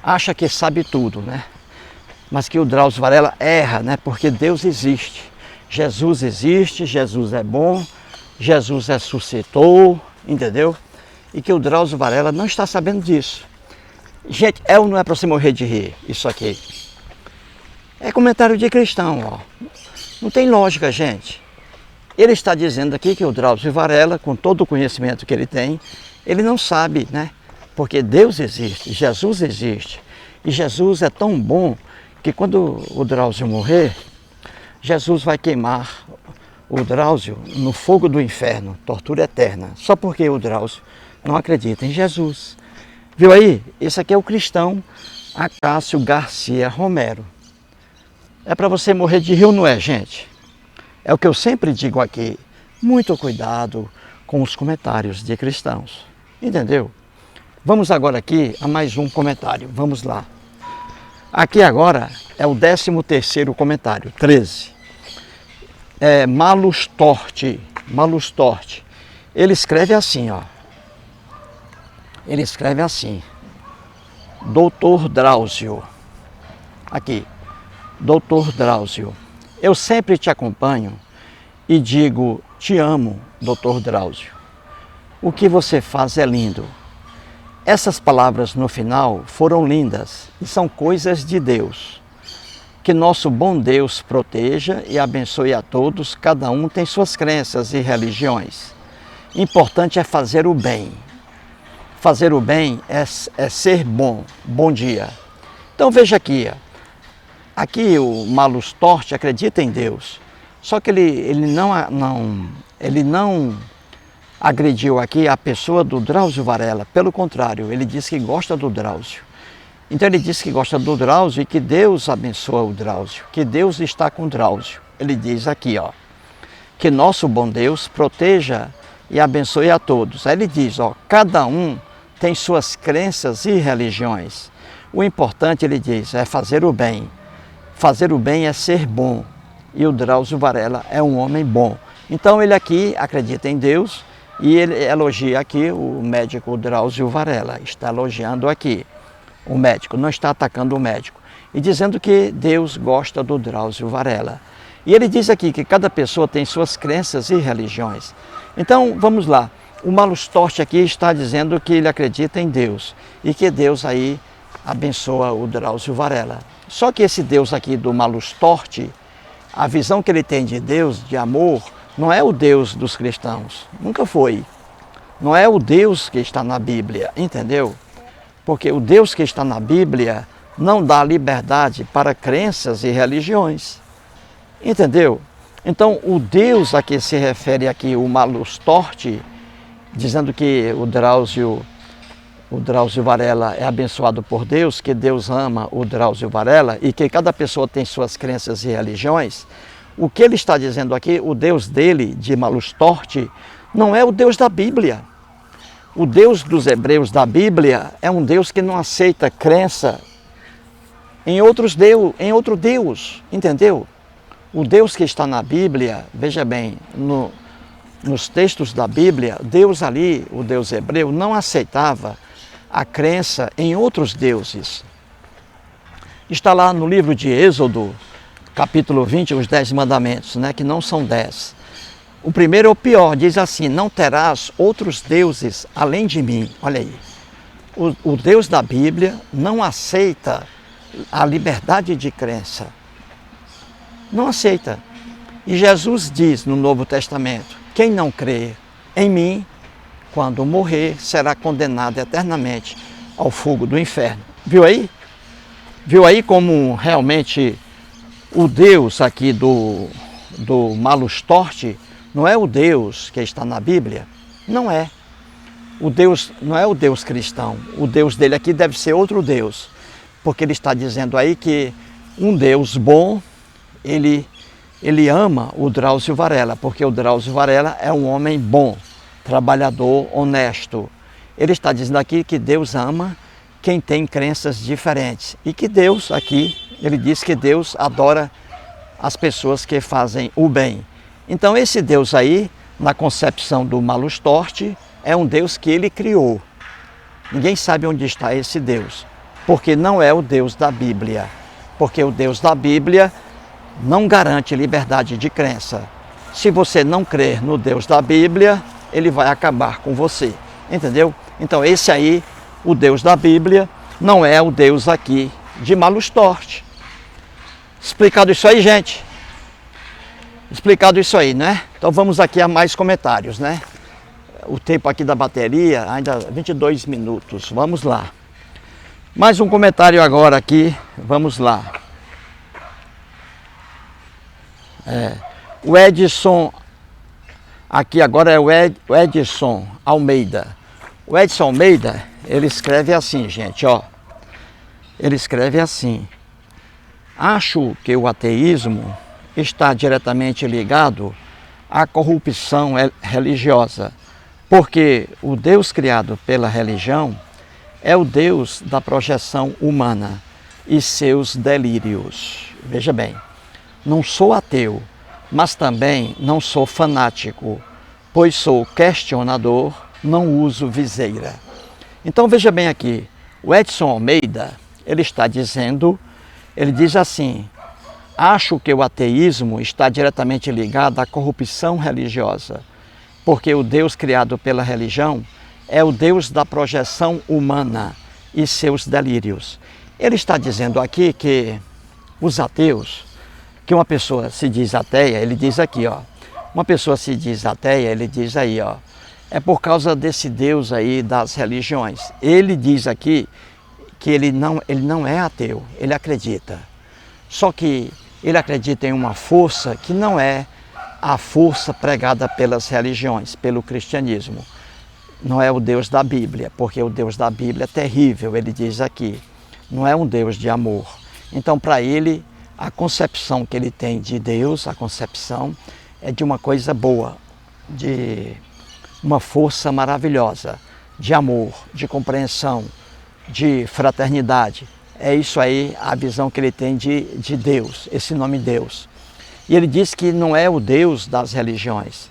acha que sabe tudo, né? Mas que o Drauzio Varela erra, né? Porque Deus existe. Jesus existe, Jesus é bom, Jesus ressuscitou, entendeu? E que o Drauzio Varela não está sabendo disso. Gente, é ou não é para você morrer de rir, isso aqui? É comentário de cristão, ó. Não tem lógica, gente. Ele está dizendo aqui que o Drauzio Varela, com todo o conhecimento que ele tem, ele não sabe, né? Porque Deus existe, Jesus existe. E Jesus é tão bom que quando o Drauzio morrer, Jesus vai queimar o Drauzio no fogo do inferno, tortura eterna, só porque o Drauzio não acredita em Jesus. Viu aí? Esse aqui é o cristão Acácio Garcia Romero. É para você morrer de rir, não é, gente? É o que eu sempre digo aqui. Muito cuidado com os comentários de cristãos. Entendeu? Vamos agora aqui a mais um comentário. Vamos lá. Aqui agora é o 13º comentário, 13. Malus Torte. Ele escreve assim, ó. Ele escreve assim. Doutor Drauzio. Aqui. Doutor Drauzio. Eu sempre te acompanho e digo, te amo, Doutor Drauzio. O que você faz é lindo. Essas palavras no final foram lindas e são coisas de Deus. Que nosso bom Deus proteja e abençoe a todos, cada um tem suas crenças e religiões. Importante é fazer o bem. Fazer o bem é ser bom. Bom dia. Então veja aqui, aqui o Malus Torte acredita em Deus, só que ele não agrediu aqui a pessoa do Drauzio Varela, pelo contrário, ele disse que gosta do Drauzio. Então ele disse que gosta do Drauzio e que Deus abençoa o Drauzio, que Deus está com o Drauzio. Ele diz aqui, ó, que nosso bom Deus proteja e abençoe a todos. Aí ele diz, ó, cada um tem suas crenças e religiões. O importante, ele diz, é fazer o bem. Fazer o bem é ser bom. E o Drauzio Varela é um homem bom. Então ele aqui acredita em Deus e ele elogia aqui o médico Drauzio Varela. Está elogiando aqui o médico, não está atacando o médico. E dizendo que Deus gosta do Drauzio Varela. E ele diz aqui que cada pessoa tem suas crenças e religiões. Então vamos lá. O Malus Torte aqui está dizendo que ele acredita em Deus e que Deus aí abençoa o Drauzio Varela. Só que esse Deus aqui do Malus Torte, a visão que ele tem de Deus, de amor, não é o Deus dos cristãos. Nunca foi. Não é o Deus que está na Bíblia, entendeu? Porque o Deus que está na Bíblia não dá liberdade para crenças e religiões. Entendeu? Então o Deus a que se refere aqui o Malus Torte, dizendo que o Drauzio Varela é abençoado por Deus, que Deus ama o Drauzio Varela e que cada pessoa tem suas crenças e religiões, o que ele está dizendo aqui, o Deus dele, de Malus Torte, não é o Deus da Bíblia. O Deus dos hebreus da Bíblia é um Deus que não aceita crença em outro Deus, entendeu? O Deus que está na Bíblia, veja bem, nos textos da Bíblia, Deus ali, o Deus hebreu, não aceitava a crença em outros deuses. Está lá no livro de Êxodo, capítulo 20, os 10 mandamentos, né, que não são 10. O primeiro é o pior, diz assim, não terás outros deuses além de mim. Olha aí, o Deus da Bíblia não aceita a liberdade de crença. Não aceita. E Jesus diz no Novo Testamento, quem não crê em mim, quando morrer, será condenado eternamente ao fogo do inferno. Viu aí? Viu aí como realmente o Deus aqui do Malus Torte não é o Deus que está na Bíblia? Não é. O Deus não é o Deus cristão. O Deus dele aqui deve ser outro Deus. Porque ele está dizendo aí que um Deus bom, ele ele ama o Drauzio Varela, porque o Drauzio Varela é um homem bom, trabalhador, honesto. Ele está dizendo aqui que Deus ama quem tem crenças diferentes. E que Deus aqui, ele diz que Deus adora as pessoas que fazem o bem. Então esse Deus aí, na concepção do Malus Torti, é um Deus que ele criou. Ninguém sabe onde está esse Deus, porque não é o Deus da Bíblia. Porque o Deus da Bíblia não garante liberdade de crença. Se você não crer no Deus da Bíblia, ele vai acabar com você. Entendeu? Então esse aí, o Deus da Bíblia, não é o Deus aqui de Malus Torti. Explicado isso aí, gente? Explicado isso aí, né? Então vamos aqui a mais comentários, né? O tempo aqui da bateria, ainda 22 minutos. Vamos lá. Mais um comentário agora aqui. Vamos lá. O Edson, aqui agora é o Edson Almeida. O Edson Almeida, ele escreve assim, gente, ó. Ele escreve assim: acho que o ateísmo está diretamente ligado à corrupção religiosa, porque o Deus criado pela religião é o Deus da projeção humana e seus delírios. Veja bem, não sou ateu, mas também não sou fanático, pois sou questionador, não uso viseira. Então veja bem aqui, o Edson Almeida, ele está dizendo, ele diz assim: acho que o ateísmo está diretamente ligado à corrupção religiosa, porque o Deus criado pela religião é o Deus da projeção humana e seus delírios. Ele está dizendo aqui que os ateus, que uma pessoa se diz ateia, ele diz aqui, ó, uma pessoa se diz ateia, ele diz aí, ó, é por causa desse Deus aí das religiões. Ele diz aqui que ele não é ateu, ele acredita. Só que ele acredita em uma força que não é a força pregada pelas religiões, pelo cristianismo. Não é o Deus da Bíblia, porque o Deus da Bíblia é terrível, ele diz aqui. Não é um Deus de amor. Então, para ele, a concepção que ele tem de Deus, a concepção é de uma coisa boa, de uma força maravilhosa, de amor, de compreensão, de fraternidade. É isso aí a visão que ele tem de Deus, esse nome Deus. E ele diz que não é o Deus das religiões,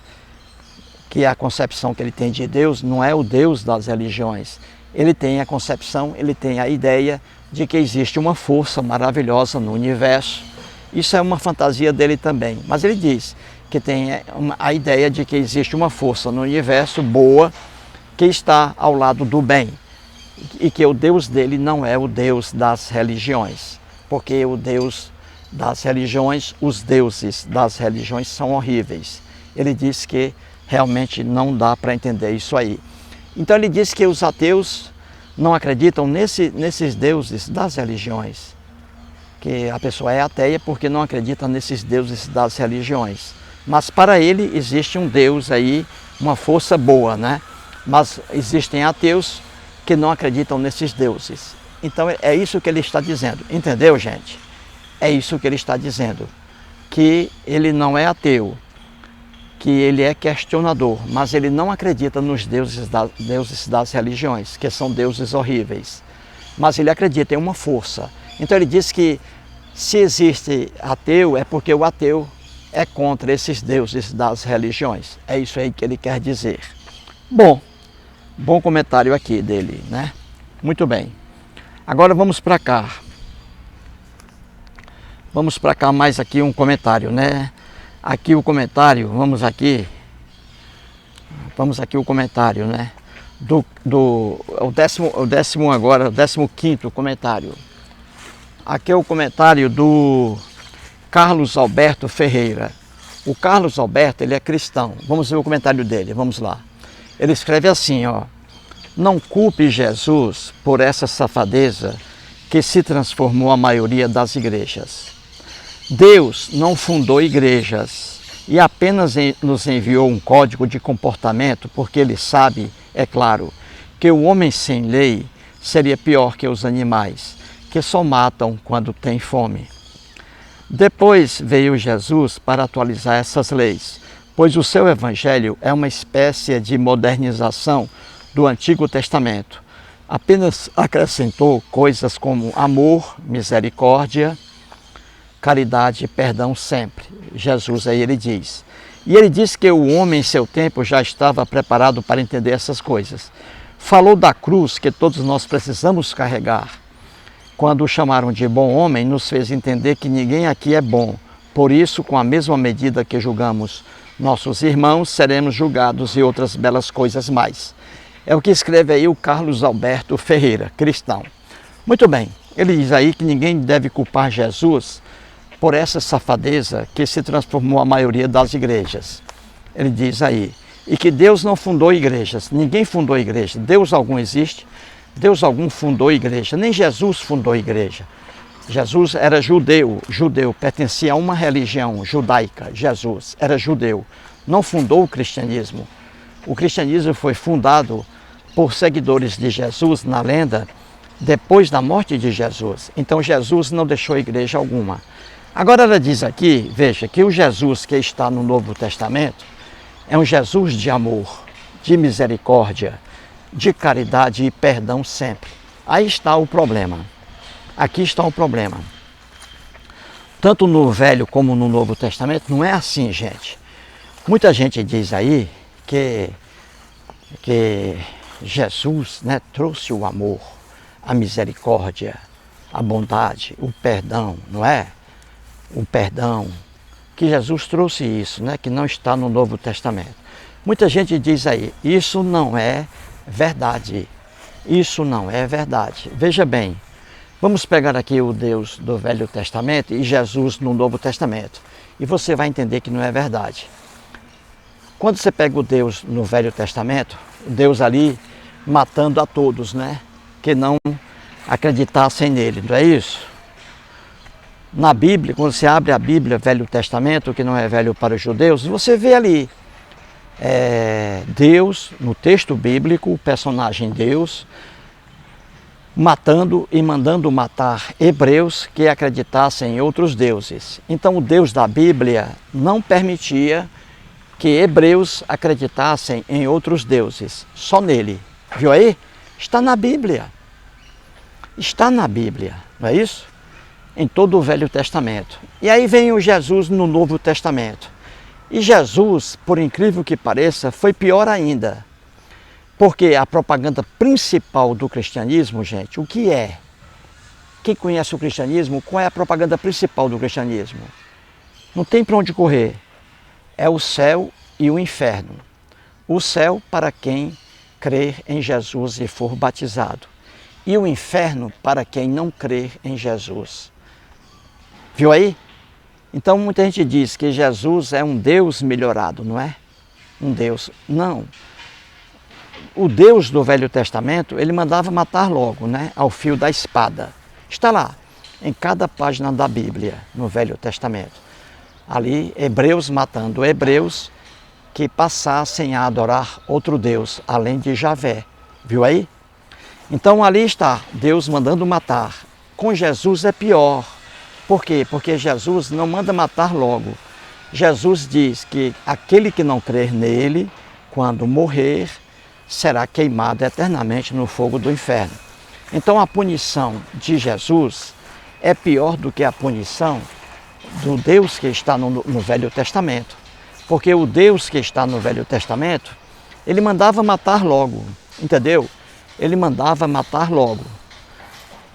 que a concepção que ele tem de Deus não é o Deus das religiões. Ele tem a concepção, ele tem a ideia de que existe uma força maravilhosa no universo. Isso é uma fantasia dele também, mas ele diz que tem a ideia de que existe uma força no universo boa que está ao lado do bem e que o Deus dele não é o Deus das religiões, porque o Deus das religiões, os deuses das religiões são horríveis. Ele diz que realmente não dá para entender isso aí. Então ele diz que os ateus não acreditam nesses deuses das religiões, que a pessoa é ateia porque não acredita nesses deuses das religiões. Mas para ele existe um Deus aí, uma força boa, né? Mas existem ateus que não acreditam nesses deuses. Então é isso que ele está dizendo, entendeu, gente? É isso que ele está dizendo, que ele não é ateu, que ele é questionador, mas ele não acredita nos deuses das religiões, que são deuses horríveis. Mas ele acredita em uma força. Então ele diz que se existe ateu, é porque o ateu é contra esses deuses das religiões. É isso aí que ele quer dizer. Bom comentário aqui dele, né? Muito bem. Agora vamos para cá. Vamos para cá mais aqui um comentário, né? Aqui o comentário, vamos aqui o comentário, né? O 15º comentário. Aqui é o comentário do Carlos Alberto Ferreira. O Carlos Alberto, ele é cristão. Vamos ver o comentário dele, vamos lá. Ele escreve assim, ó: não culpe Jesus por essa safadeza que se transformou a maioria das igrejas. Deus não fundou igrejas e apenas nos enviou um código de comportamento porque ele sabe, é claro, que o homem sem lei seria pior que os animais, que só matam quando tem fome. Depois veio Jesus para atualizar essas leis, pois o seu evangelho é uma espécie de modernização do Antigo Testamento. Apenas acrescentou coisas como amor, misericórdia, caridade e perdão sempre. Jesus aí ele diz. E ele diz que o homem em seu tempo já estava preparado para entender essas coisas. Falou da cruz que todos nós precisamos carregar. Quando o chamaram de bom homem, nos fez entender que ninguém aqui é bom. Por isso, com a mesma medida que julgamos nossos irmãos, seremos julgados e outras belas coisas mais. É o que escreve aí o Carlos Alberto Ferreira, cristão. Muito bem, ele diz aí que ninguém deve culpar Jesus por essa safadeza que se transformou a maioria das igrejas. Ele diz aí, e que Deus não fundou igrejas, ninguém fundou igreja. Deus algum existe? Deus algum fundou igreja, nem Jesus fundou igreja. Jesus era judeu, pertencia a uma religião judaica, Jesus era judeu, não fundou o cristianismo. O cristianismo foi fundado por seguidores de Jesus, na lenda, depois da morte de Jesus. Então Jesus não deixou igreja alguma. Agora ela diz aqui, veja, que o Jesus que está no Novo Testamento é um Jesus de amor, de misericórdia, de caridade e perdão sempre. Aí está o problema. Aqui está o problema. Tanto no Velho como no Novo Testamento, não é assim, gente. Muita gente diz aí que Jesus, né, trouxe o amor, a misericórdia, a bondade, o perdão, não é? O perdão, que Jesus trouxe isso, né, que não está no Novo Testamento. Muita gente diz aí, isso não é verdade. Isso não é verdade. Veja bem, vamos pegar aqui o Deus do Velho Testamento e Jesus no Novo Testamento. E você vai entender que não é verdade. Quando você pega o Deus no Velho Testamento, o Deus ali matando a todos, né? Que não acreditassem nele, não é isso? Na Bíblia, quando você abre a Bíblia, Velho Testamento, que não é velho para os judeus, você vê ali Deus, no texto bíblico, o personagem Deus, matando e mandando matar hebreus que acreditassem em outros deuses. Então o Deus da Bíblia não permitia que hebreus acreditassem em outros deuses, só nele. Viu aí? Está na Bíblia. Está na Bíblia, não é isso? Em todo o Velho Testamento. E aí vem o Jesus no Novo Testamento. E Jesus, por incrível que pareça, foi pior ainda. Porque a propaganda principal do cristianismo, gente, o que é? Quem conhece o cristianismo, qual é a propaganda principal do cristianismo? Não tem para onde correr. É o céu e o inferno. O céu para quem crer em Jesus e for batizado. E o inferno para quem não crer em Jesus. Viu aí? Então muita gente diz que Jesus é um Deus melhorado, não é? Um Deus. Não. O Deus do Velho Testamento, ele mandava matar logo, né? Ao fio da espada. Está lá, em cada página da Bíblia, no Velho Testamento. Ali, hebreus matando hebreus que passassem a adorar outro Deus, além de Javé. Viu aí? Então ali está, Deus mandando matar. Com Jesus é pior. Por quê? Porque Jesus não manda matar logo. Jesus diz que aquele que não crer nele, quando morrer, será queimado eternamente no fogo do inferno. Então a punição de Jesus é pior do que a punição do Deus que está no Velho Testamento. Porque o Deus que está no Velho Testamento, ele mandava matar logo, entendeu? Ele mandava matar logo.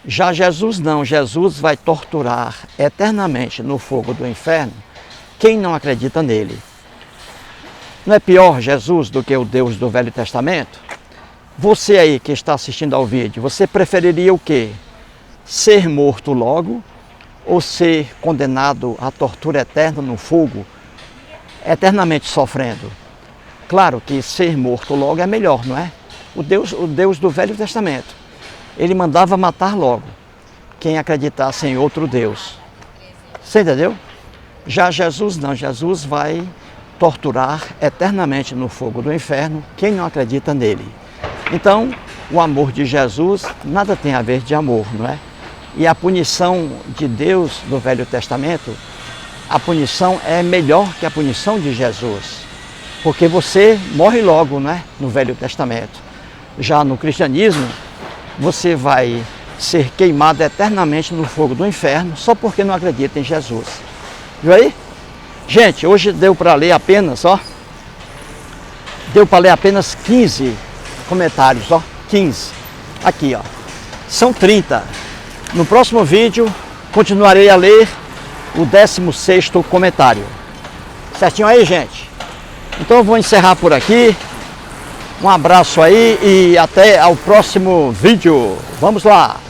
Já Jesus não, Jesus vai torturar eternamente no fogo do inferno quem não acredita nele. Não é pior Jesus do que o Deus do Velho Testamento? Você aí que está assistindo ao vídeo, você preferiria o quê? Ser morto logo ou ser condenado à tortura eterna no fogo, eternamente sofrendo? Claro que ser morto logo é melhor, não é? O Deus do Velho Testamento, ele mandava matar logo quem acreditasse em outro Deus. Você entendeu? Já Jesus não, Jesus vai torturar eternamente no fogo do inferno quem não acredita nele. Então, o amor de Jesus nada tem a ver de amor, não é? E a punição de Deus do Velho Testamento, a punição é melhor que a punição de Jesus. Porque você morre logo, né, no Velho Testamento. Já no cristianismo, você vai ser queimado eternamente no fogo do inferno só porque não acredita em Jesus. Viu aí? Gente, hoje deu para ler apenas, ó. Deu para ler apenas 15 comentários, ó. 15. Aqui, ó. São 30. No próximo vídeo, continuarei a ler o 16º comentário. Certinho aí, gente? Então eu vou encerrar por aqui. Um abraço aí e até ao próximo vídeo. Vamos lá!